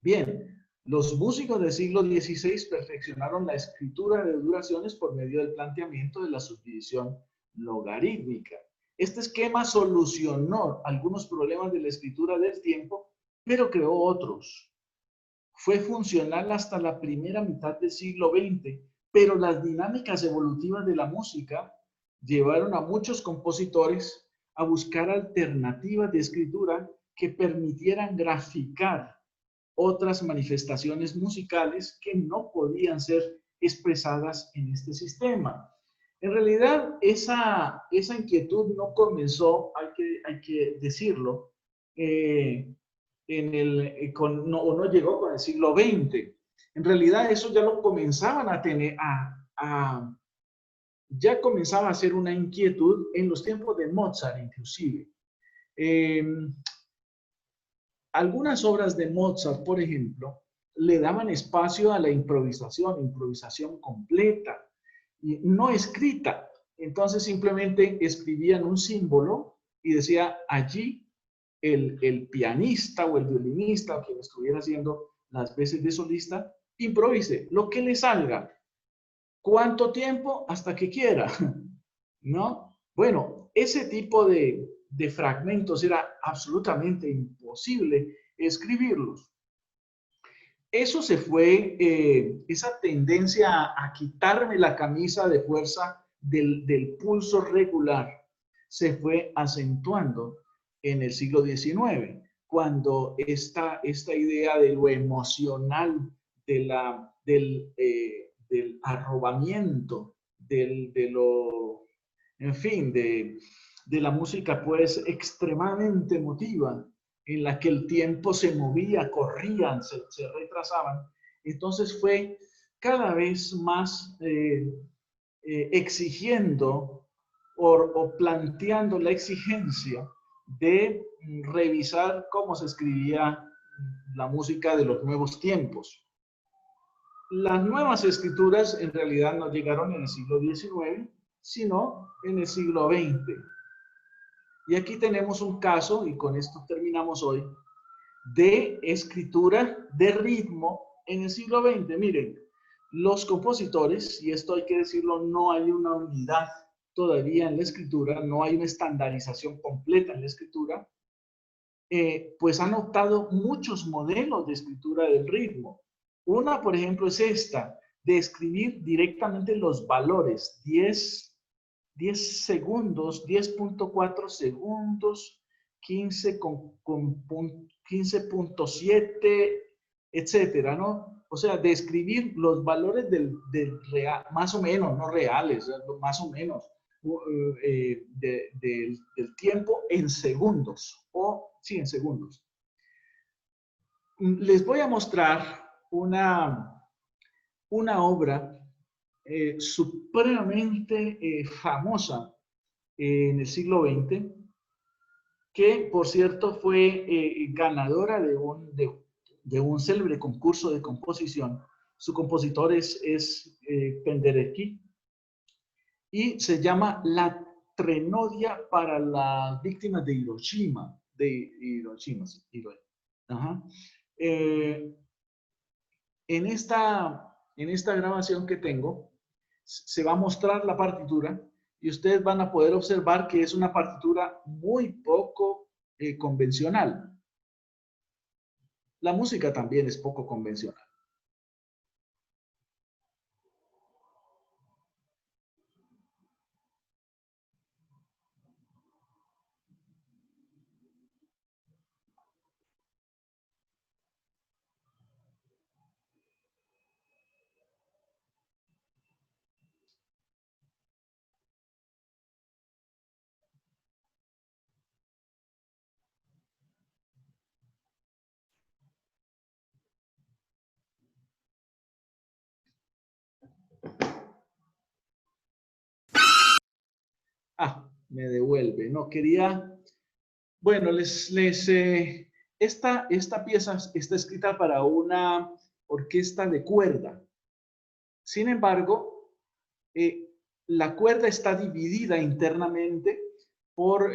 Bien, los músicos del siglo XVI perfeccionaron la escritura de duraciones por medio del planteamiento de la subdivisión logarítmica. Este esquema solucionó algunos problemas de la escritura del tiempo, pero creó otros. Fue funcional hasta la primera mitad del siglo XX, pero las dinámicas evolutivas de la música llevaron a muchos compositores a buscar alternativas de escritura que permitieran graficar otras manifestaciones musicales que no podían ser expresadas en este sistema. En realidad, esa inquietud no comenzó, hay que decirlo, no llegó con el siglo XX. En realidad, eso ya lo comenzaban a tener, ya comenzaba a ser una inquietud en los tiempos de Mozart, inclusive. Algunas obras de Mozart, por ejemplo, le daban espacio a la improvisación completa, y no escrita. Entonces simplemente escribían un símbolo y decía allí el pianista o el violinista o quien estuviera haciendo las veces de solista, improvise lo que le salga. ¿Cuánto tiempo? Hasta que quiera, ¿no? Bueno, ese tipo de fragmentos era absolutamente imposible escribirlos. Eso se fue, esa tendencia a quitarme la camisa de fuerza del pulso regular se fue acentuando en el siglo XIX, cuando esta idea de lo emocional, del arrobamiento, en fin, de la música pues extremadamente emotiva, en la que el tiempo se movía, corrían, se retrasaban. Entonces fue cada vez más exigiendo o planteando la exigencia de revisar cómo se escribía la música de los nuevos tiempos. Las nuevas escrituras en realidad no llegaron en el siglo XIX, sino en el siglo XX. Y aquí tenemos un caso, y con esto terminamos hoy, de escritura de ritmo en el siglo XX. Miren, los compositores, y esto hay que decirlo, no hay una unidad todavía en la escritura, no hay una estandarización completa en la escritura, pues han optado muchos modelos de escritura del ritmo. Una, por ejemplo, es esta, de escribir directamente los valores, 10 segundos, 10.4 segundos, 15.7, etcétera, ¿no? O sea, de escribir los valores del real, más o menos, no reales, más o menos, del tiempo en segundos, sí, en segundos. Les voy a mostrar una obra supremamente famosa en el siglo XX, que por cierto fue ganadora de un célebre concurso de composición. Su compositor es Penderecki y se llama La Trenodia para las víctimas de Hiroshima. Ajá. En esta grabación que tengo, se va a mostrar la partitura y ustedes van a poder observar que es una partitura muy poco convencional. La música también es poco convencional. Me devuelve. No quería. Bueno, esta pieza está escrita para una orquesta de cuerda. Sin embargo, la cuerda está dividida internamente por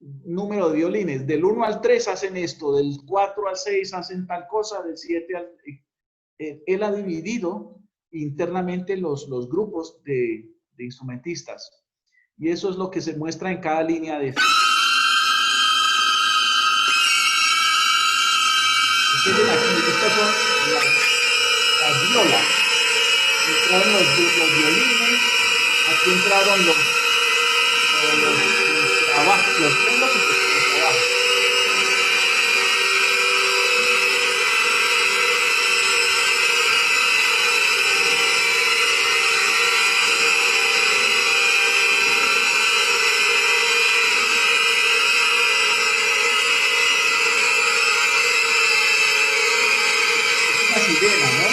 número de violines. Del 1 al 3 hacen esto, del 4 al 6 hacen tal cosa, del 7 al... él ha dividido internamente los grupos de instrumentistas. Y eso es lo que se muestra en cada línea de... Ustedes ven aquí, estas son las violas. Entraron los violines, aquí entraron los trabajos, los pelos y los trabajos. Sirena, ¿no?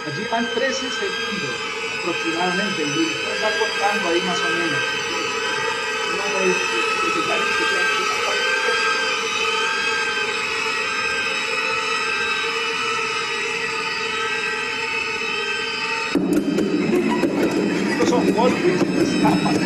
Allí van 13 segundos aproximadamente. El director está contando ahí más o menos. Estos son golpes, escapas.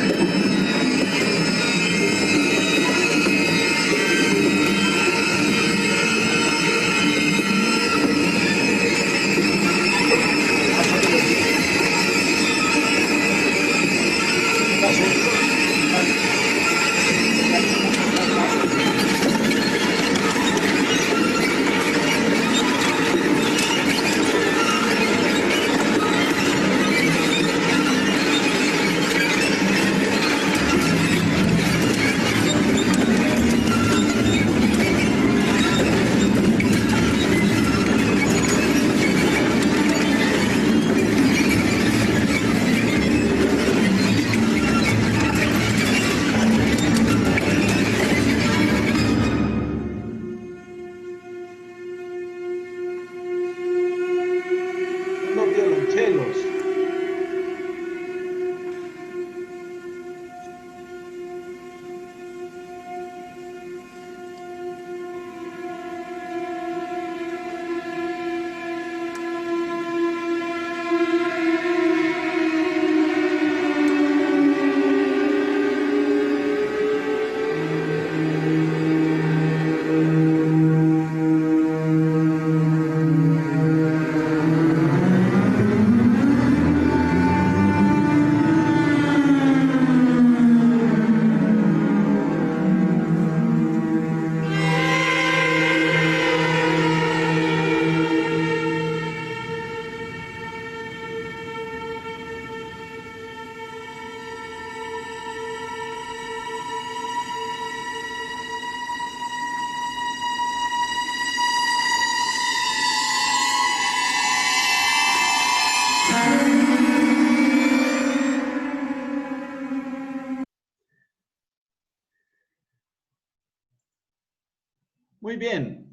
Muy bien.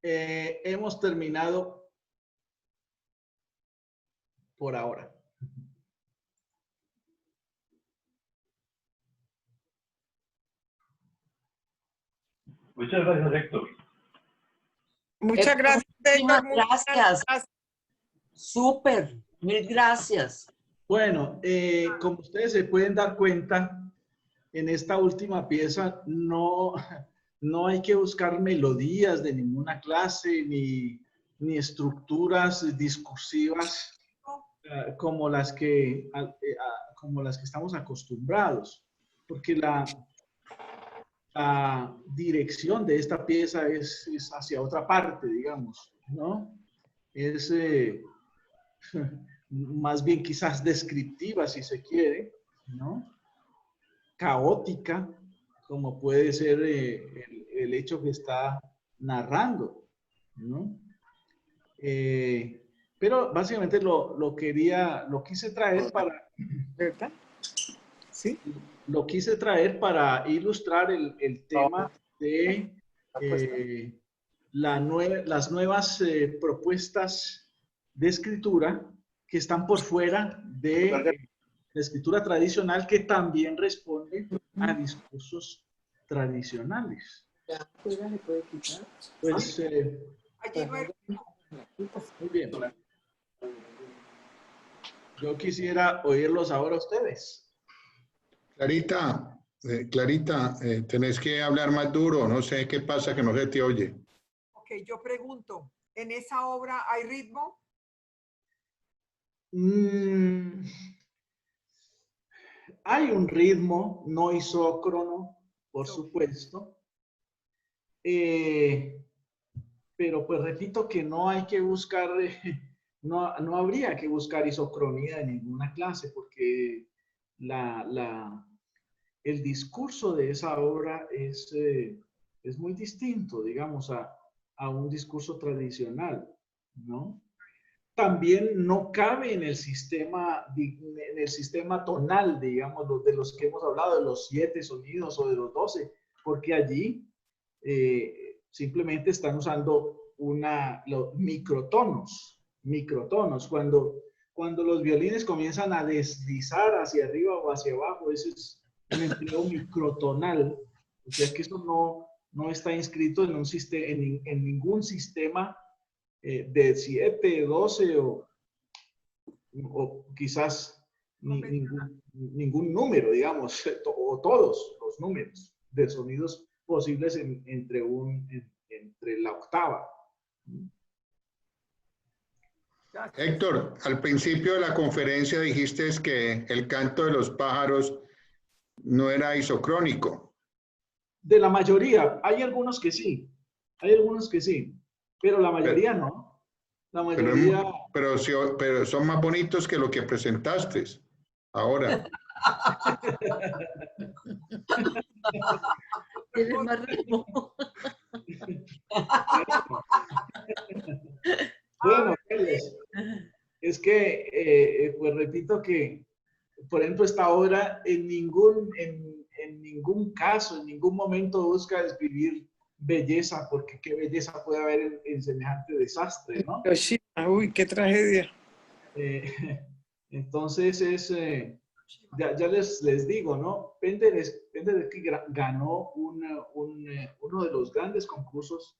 Hemos terminado por ahora. Muchas gracias, Héctor. Muchas gracias, Muchísimas Héctor. Muchas gracias. Súper, mil gracias. Bueno, como ustedes se pueden dar cuenta, en esta última pieza no hay que buscar melodías de ninguna clase ni estructuras discursivas como las que estamos acostumbrados, porque la dirección de esta pieza es hacia otra parte, digamos, ¿no? Es más bien quizás descriptiva, si se quiere, ¿no? Caótica, como puede ser el hecho que está narrando, ¿no? Pero básicamente lo quise traer para... ¿Verdad? Sí. Lo quise traer para ilustrar el tema de las nuevas propuestas de escritura que están por fuera de la escritura tradicional, que también responde a discursos tradicionales. Pues, muy bien. Yo quisiera oírlos ahora ustedes. Clarita, tenés que hablar más duro, no sé qué pasa que no se te oye. Ok, yo pregunto, ¿en esa obra hay ritmo? Hay un ritmo no isócrono, por supuesto, pero pues repito que no hay que buscar, no habría que buscar isocronía de ninguna clase, porque el discurso de esa obra es muy distinto, digamos, a un discurso tradicional, ¿no? También no cabe en el sistema tonal, digamos, de los que hemos hablado, de los 7 sonidos o de los 12, porque allí simplemente están usando los microtonos. Cuando los violines comienzan a deslizar hacia arriba o hacia abajo, ese es un empleo microtonal. O sea que eso no está inscrito en ningún sistema de 7, 12 o quizás ningún número, digamos, o todos los números de sonidos posibles entre la octava. Héctor, al principio de la conferencia dijiste que el canto de los pájaros no era isocrónico. De la mayoría, hay algunos que sí, pero la mayoría no. La mayoría... Pero son más bonitos que lo que presentaste ahora. Tiene más ritmo. Bueno, es que, pues repito que, por ejemplo, esta obra en ningún caso, en ningún momento busca describir belleza, porque qué belleza puede haber en semejante desastre, ¿no? Uy, qué tragedia. Entonces ya les digo, ¿no? Penderecki ganó uno de los grandes concursos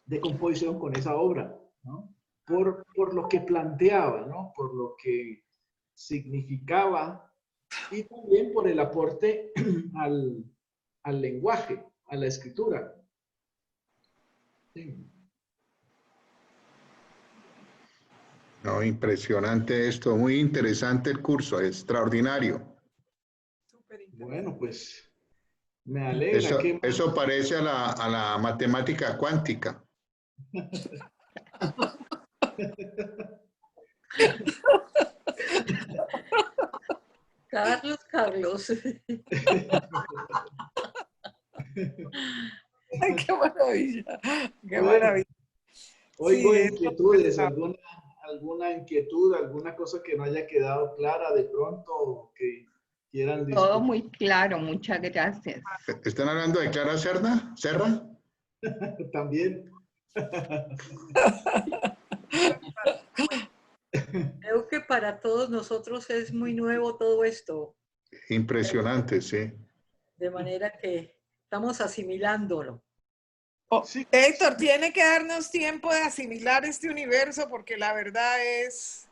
de composición con esa obra, ¿no? Por lo que planteaba, ¿no? Por lo que significaba y también por el aporte al lenguaje, a la escritura. Sí. No, impresionante esto, muy interesante el curso, extraordinario. Bueno, pues me alegra. Eso parece a la matemática cuántica. Carlos. Ay, qué maravilla, qué Bueno, maravilla. Oigo Sí, inquietudes, alguna inquietud, alguna cosa que no haya quedado clara de pronto, o que quieran discutir. Todo muy claro, muchas gracias. ¿Están hablando de Clara Serra? También. Creo que para todos nosotros es muy nuevo todo esto, Impresionante, sí. de manera que estamos asimilándolo. Sí. Héctor, tiene que darnos tiempo de asimilar este universo porque la verdad es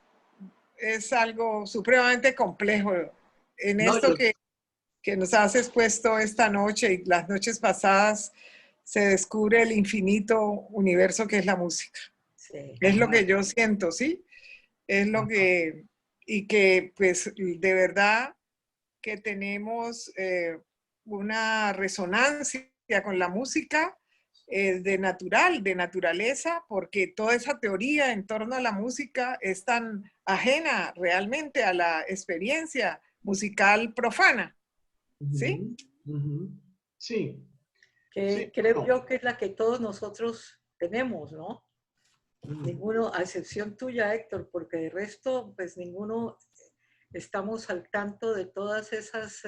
algo supremamente complejo. En No, esto yo- que nos has expuesto esta noche y las noches pasadas, se descubre el infinito universo que es la música. Sí. Es lo que yo siento, ¿sí? Es lo que, y que pues de verdad que tenemos una resonancia con la música de naturaleza, porque toda esa teoría en torno a la música es tan ajena realmente a la experiencia musical profana, ¿sí? Sí. Que Sí, creo no. yo que es la que todos nosotros tenemos, ¿no? Ninguno, a excepción tuya, Héctor, porque de resto, pues ninguno estamos al tanto de todas esas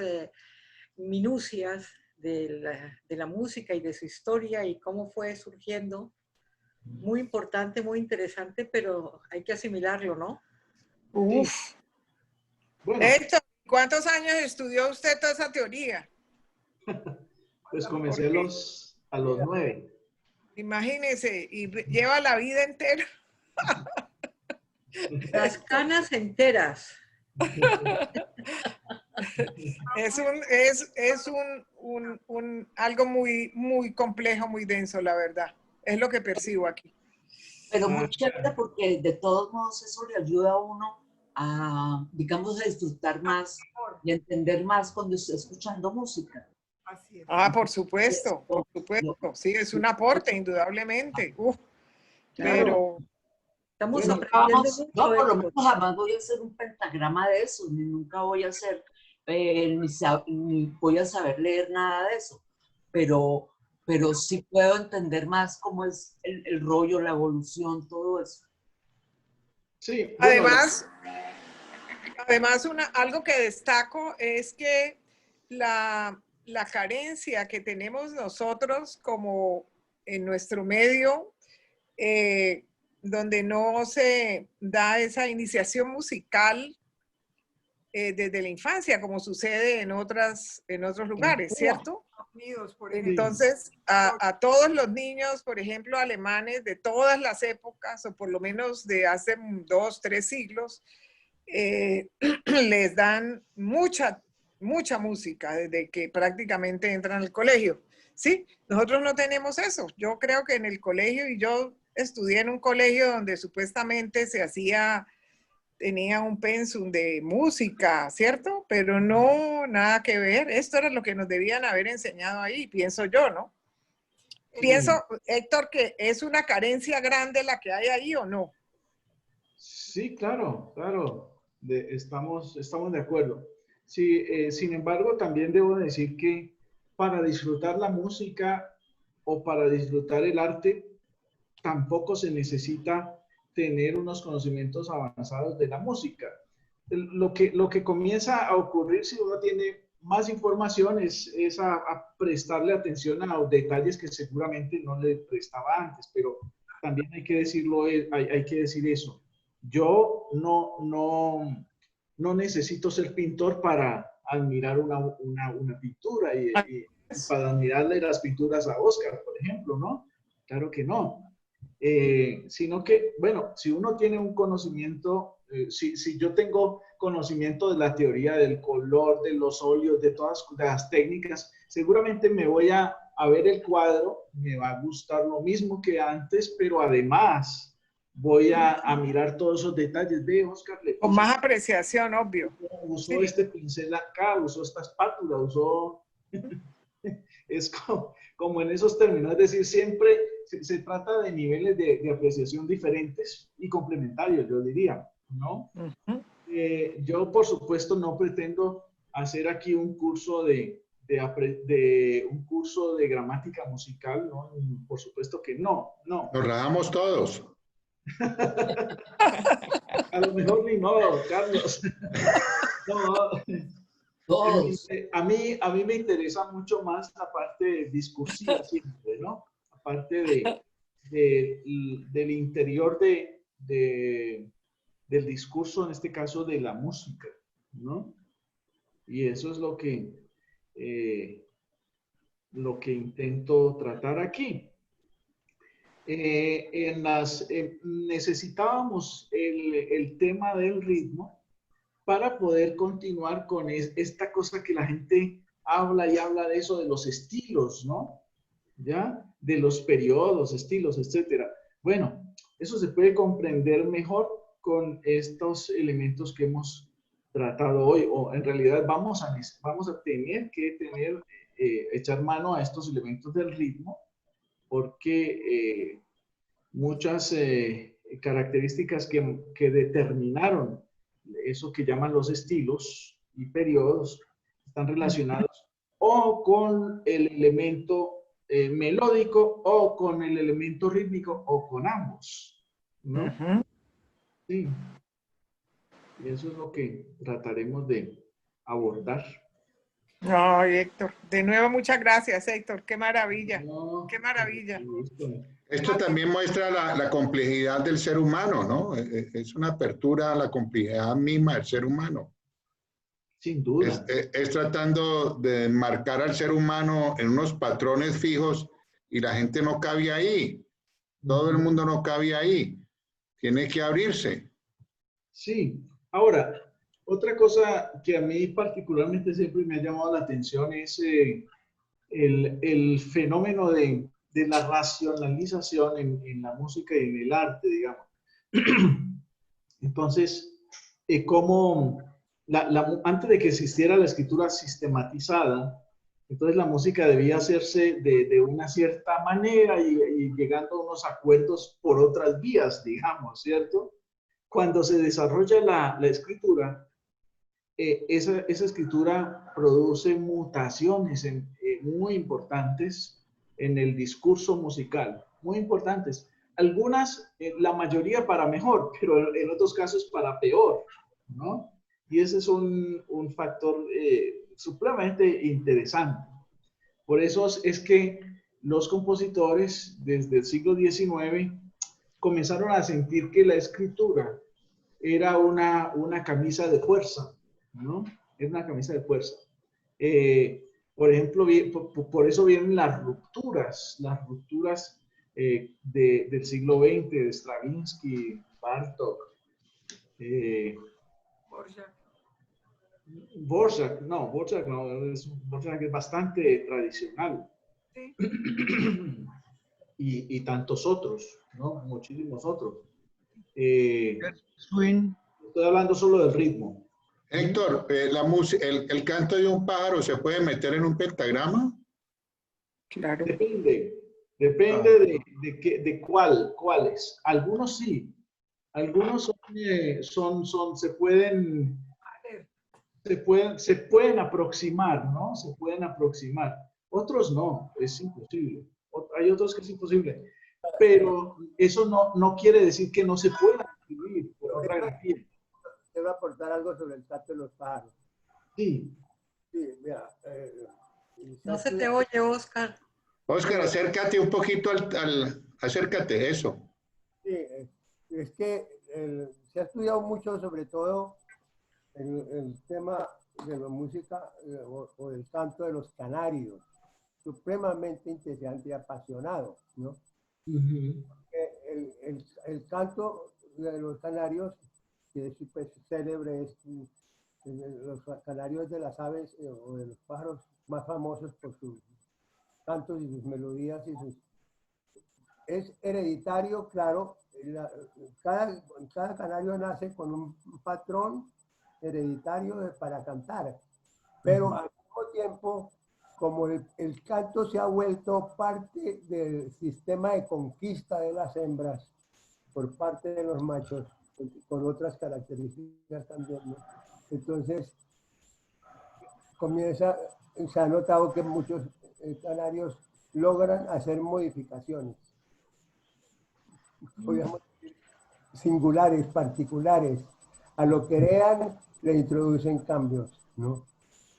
minucias de la música y de su historia y cómo fue surgiendo. Muy importante, muy interesante, pero hay que asimilarlo, ¿no? Uf. Bueno, Héctor, ¿cuántos años estudió usted toda esa teoría? pues comencé a los 9. Imagínese, y lleva la vida entera. Las canas enteras. Es algo muy, muy complejo, muy denso, la verdad. Es lo que percibo aquí. Pero muy chévere porque de todos modos eso le ayuda a uno a, digamos, a disfrutar más y a entender más cuando está escuchando música. Así es. Ah, por supuesto, por supuesto. Sí, es un aporte, indudablemente. Uf, pero estamos Bueno, aprendiendo vamos, mucho. no, por lo Héctor. menos jamás voy a hacer un pentagrama de eso, ni nunca voy a hacer, ni voy a saber leer nada de eso, pero sí puedo entender más cómo es el rollo, la evolución, todo eso. Sí, bueno, además algo que destaco es que la carencia que tenemos nosotros como en nuestro medio, donde no se da esa iniciación musical desde la infancia, como sucede en otros lugares, ¿cierto? Entonces, a todos los niños, por ejemplo, alemanes de todas las épocas, o por lo menos de hace 2, 3 siglos, les dan mucha música desde que prácticamente entran al colegio. Sí, nosotros no tenemos eso. Yo creo que en el colegio, y yo estudié en un colegio donde supuestamente tenía un pensum de música, ¿cierto? Pero no, nada que ver. Esto era lo que nos debían haber enseñado ahí, pienso yo, ¿no? Pienso, Héctor, que es una carencia grande la que hay ahí, ¿o no? sí, claro. Estamos de acuerdo. Sí, sin embargo, también debo decir que para disfrutar la música o para disfrutar el arte, tampoco se necesita tener unos conocimientos avanzados de la música. Lo que comienza a ocurrir si uno tiene más información es a prestarle atención a los detalles que seguramente no le prestaba antes, pero también hay que decirlo, hay que decir eso. Yo no necesito ser pintor para admirar una pintura y para admirarle las pinturas a Oscar, por ejemplo, ¿no? Claro que no. Sino que, bueno, si uno tiene un conocimiento, si yo tengo conocimiento de la teoría del color, de los óleos, de todas las técnicas, seguramente me voy a ver el cuadro, me va a gustar lo mismo que antes, pero además voy a mirar todos esos detalles. Ve, Oscar, con más apreciación, obvio. Usó este pincel acá, usó esta espátula, usó... Es como en esos términos, es decir, siempre se trata de niveles de apreciación diferentes y complementarios, yo diría, ¿no? Yo, por supuesto, no pretendo hacer aquí un curso de gramática musical, ¿no? Por supuesto que no. Nos rajamos todos. A lo mejor ni modo, Carlos. No. A mí me interesa mucho más la parte discursiva siempre, ¿no? La parte del interior del discurso, en este caso de la música, ¿no? Y eso es lo que intento tratar aquí. Necesitábamos el tema del ritmo para poder continuar con esta cosa que la gente habla y habla de eso, de los estilos, ¿no? ¿Ya? De los periodos, estilos, etcétera. Bueno, eso se puede comprender mejor con estos elementos que hemos tratado hoy, o en realidad vamos a tener que echar mano a estos elementos del ritmo, porque muchas características que determinaron eso que llaman los estilos y periodos están relacionados o con el elemento melódico o con el elemento rítmico o con ambos, ¿no? Sí. Y eso es lo que trataremos de abordar. Ay, Héctor, de nuevo muchas gracias, Héctor, qué maravilla, qué maravilla. Esto también muestra la complejidad del ser humano, ¿no? Es una apertura a la complejidad misma del ser humano. Sin duda. Es tratando de marcar al ser humano en unos patrones fijos y la gente no cabe ahí. Todo el mundo no cabe ahí. Tiene que abrirse. Sí. Ahora, otra cosa que a mí particularmente siempre me ha llamado la atención es el fenómeno de la racionalización en la música y en el arte, digamos. Entonces, como antes de que existiera la escritura sistematizada, entonces la música debía hacerse de una cierta manera y llegando a unos acuerdos por otras vías, digamos, ¿cierto? Cuando se desarrolla la escritura, esa escritura produce mutaciones muy importantes en el discurso musical, muy importantes. Algunas, la mayoría para mejor, pero en otros casos para peor, ¿no? Y ese es un factor supremamente interesante. Por eso es que los compositores desde el siglo XIX comenzaron a sentir que la escritura era una camisa de fuerza, ¿no? Es una camisa de fuerza. Por ejemplo, por eso vienen las rupturas del siglo XX, de Stravinsky, Bartók, Dvorak no, Dvorak es bastante tradicional. Sí. Y tantos otros, ¿no? Muchísimos otros. Swing. Estoy hablando solo del ritmo. Héctor, el canto de un pájaro se puede meter en un pentagrama. Claro. Depende de cuáles. Algunos sí. Algunos se pueden aproximar, ¿no? Se pueden aproximar. Otros no, es imposible. Hay otros que es imposible. Pero eso no quiere decir que no se pueda escribir por otra grafía. Quiero aportar algo sobre el canto de los pájaros. Sí. Sí, mira. No se te oye, Oscar. Oscar, acércate un poquito acércate, eso. Sí, es que se ha estudiado mucho, sobre todo, el tema de la música o del canto de los canarios. Supremamente interesante y apasionado, ¿no? El canto de los canarios, que es pues, célebre, los canarios de las aves o de los pájaros más famosos por sus cantos y sus melodías es hereditario, claro. Cada canario nace con un patrón hereditario para cantar, pero al mismo tiempo, como el canto se ha vuelto parte del sistema de conquista de las hembras por parte de los machos, con otras características también, ¿no? Entonces, se ha notado que muchos canarios logran hacer modificaciones, podríamos decir, singulares, particulares. A lo que crean le introducen cambios, ¿no?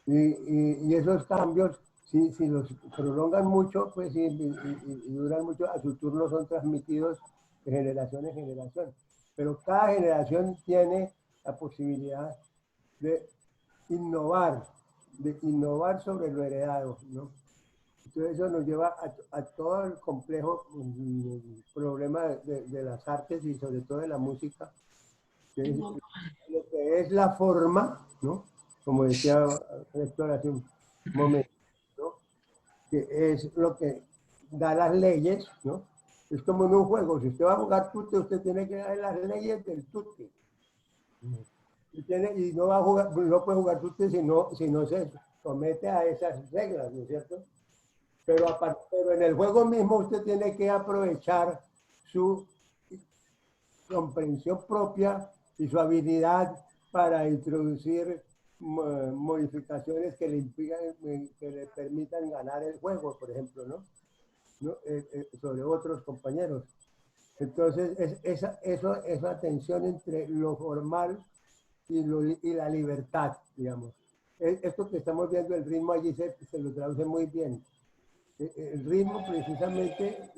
Y esos cambios si los prolongan mucho, pues y duran mucho, a su turno son transmitidos de generación en generación. Pero cada generación tiene la posibilidad de innovar sobre lo heredado, ¿no? Entonces eso nos lleva a todo el complejo problema de las artes y sobre todo de la música, que es lo que es la forma, ¿no? Como decía Héctor hace un momento, ¿no? Que es lo que da las leyes, ¿no? Es como en un juego, si usted va a jugar tute, usted tiene que dar las leyes del tute. Y no va a jugar, no puede jugar tute si no se somete a esas reglas, ¿no es cierto? Pero en el juego mismo usted tiene que aprovechar su comprensión propia y su habilidad para introducir modificaciones que le permitan ganar el juego, por ejemplo, ¿no? Sobre otros compañeros. Entonces, esa tensión entre lo formal y la libertad, digamos. Esto que estamos viendo, el ritmo allí se lo traduce muy bien. El ritmo precisamente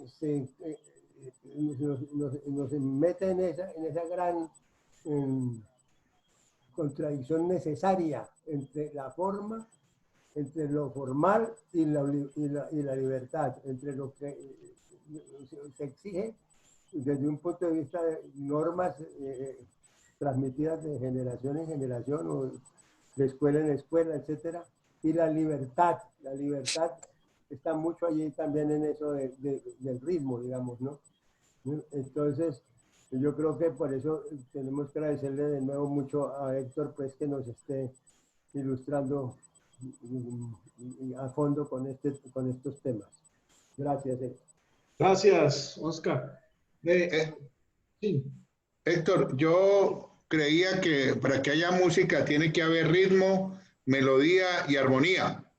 nos mete en esa gran contradicción necesaria entre la forma, entre lo formal y la libertad, entre lo que se exige desde un punto de vista de normas transmitidas de generación en generación o de escuela en escuela, etcétera, y la libertad está mucho allí también en eso del ritmo, digamos, ¿no? Entonces, yo creo que por eso tenemos que agradecerle de nuevo mucho a Héctor, pues, que nos esté ilustrando a fondo con estos temas. Gracias, Héctor. Gracias, Oscar. Sí. Héctor, yo creía que para que haya música tiene que haber ritmo, melodía y armonía.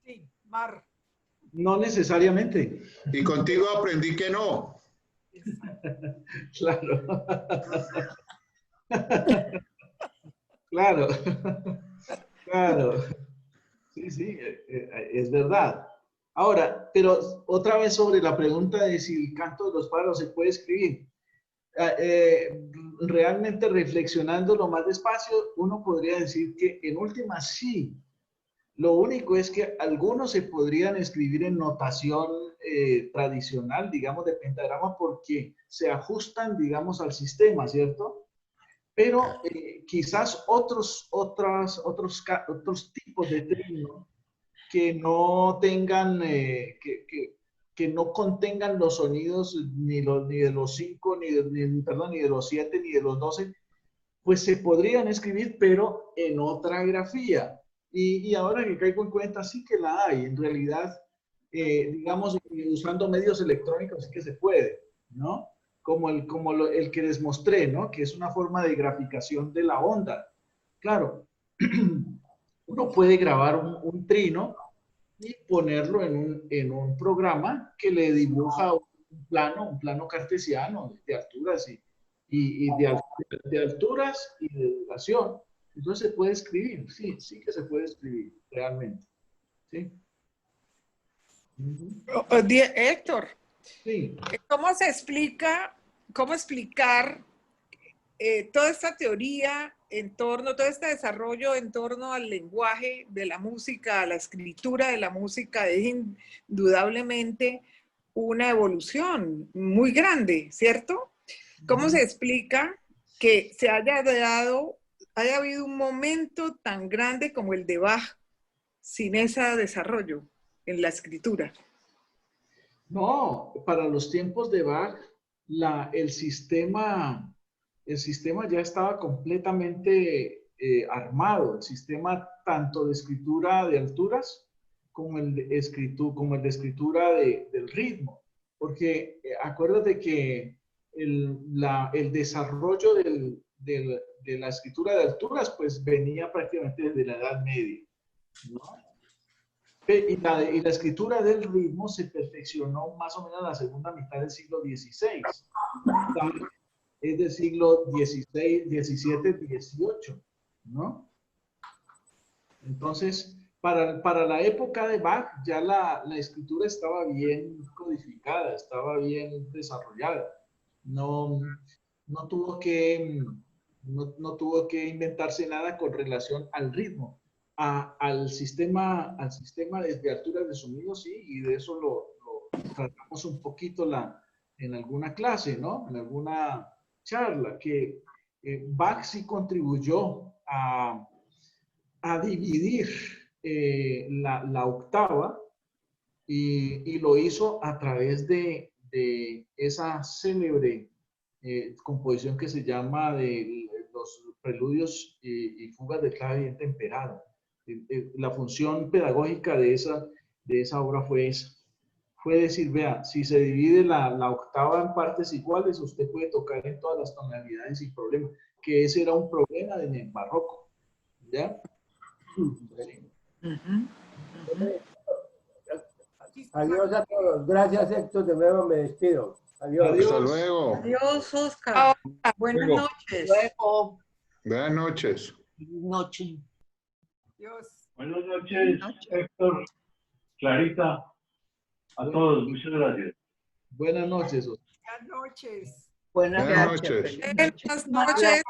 Sí, Mar. No necesariamente. Y contigo aprendí que no. Claro. Claro. Claro. Sí, es verdad. Ahora, pero otra vez sobre la pregunta de si el canto de los pájaros se puede escribir. Realmente reflexionándolo más despacio, uno podría decir que en última sí. Lo único es que algunos se podrían escribir en notación tradicional, digamos, de pentagrama, porque se ajustan, digamos, al sistema, ¿cierto? Pero quizás otros tipos de trino que no tengan, que no contengan los sonidos ni de los 5, ni de los 7, ni de los 12, pues se podrían escribir, pero en otra grafía. Y ahora que caigo en cuenta, sí que la hay. En realidad, digamos, usando medios electrónicos sí que se puede, ¿no? Como el que les mostré, ¿no? Que es una forma de graficación de la onda. Claro, uno puede grabar un trino y ponerlo en un programa que le dibuja un plano cartesiano de alturas y de alturas y de duración. Entonces se puede escribir, sí que se puede escribir, realmente. ¿Sí? Héctor, sí. ¿Cómo explicar toda esta teoría todo este desarrollo en torno al lenguaje de la música, a la escritura de la música? Es indudablemente una evolución muy grande, ¿cierto? ¿Cómo se explica que haya habido un momento tan grande como el de Bach sin ese desarrollo en la escritura? No, para los tiempos de Bach, el sistema ya estaba completamente armado, el sistema tanto de escritura de alturas como el de escritura del ritmo, porque acuérdate que el desarrollo de la escritura de alturas pues venía prácticamente desde la Edad Media, ¿no? Y la escritura del ritmo se perfeccionó más o menos en la segunda mitad del siglo XVI. Es del siglo XVI, XVII, XVIII, ¿no? Entonces, Para la época de Bach ya la escritura estaba bien codificada, estaba bien desarrollada. No tuvo que inventarse nada con relación al ritmo. Al sistema de alturas de sonido, sí, y de eso lo tratamos un poquito en alguna clase, ¿no? En alguna charla, que Bach sí contribuyó a dividir la octava y lo hizo a través de esa célebre composición que se llama de los preludios y fugas de clave bien temperado. La función pedagógica de esa obra fue decir, vea, si se divide la octava en partes iguales, usted puede tocar en todas las tonalidades sin problema, que ese era un problema en el barroco, ¿ya? Adiós a todos. Gracias, Héctor. De nuevo me despido. Adiós. Hasta luego. Adiós, Oscar. Buenas noches. Luego. Buenas noches. Noche. Adiós. Buenas noches, Héctor, Clarita, a todos. Muchas gracias. Buenas noches. Buenas noches. Buenas noches. Buenas noches.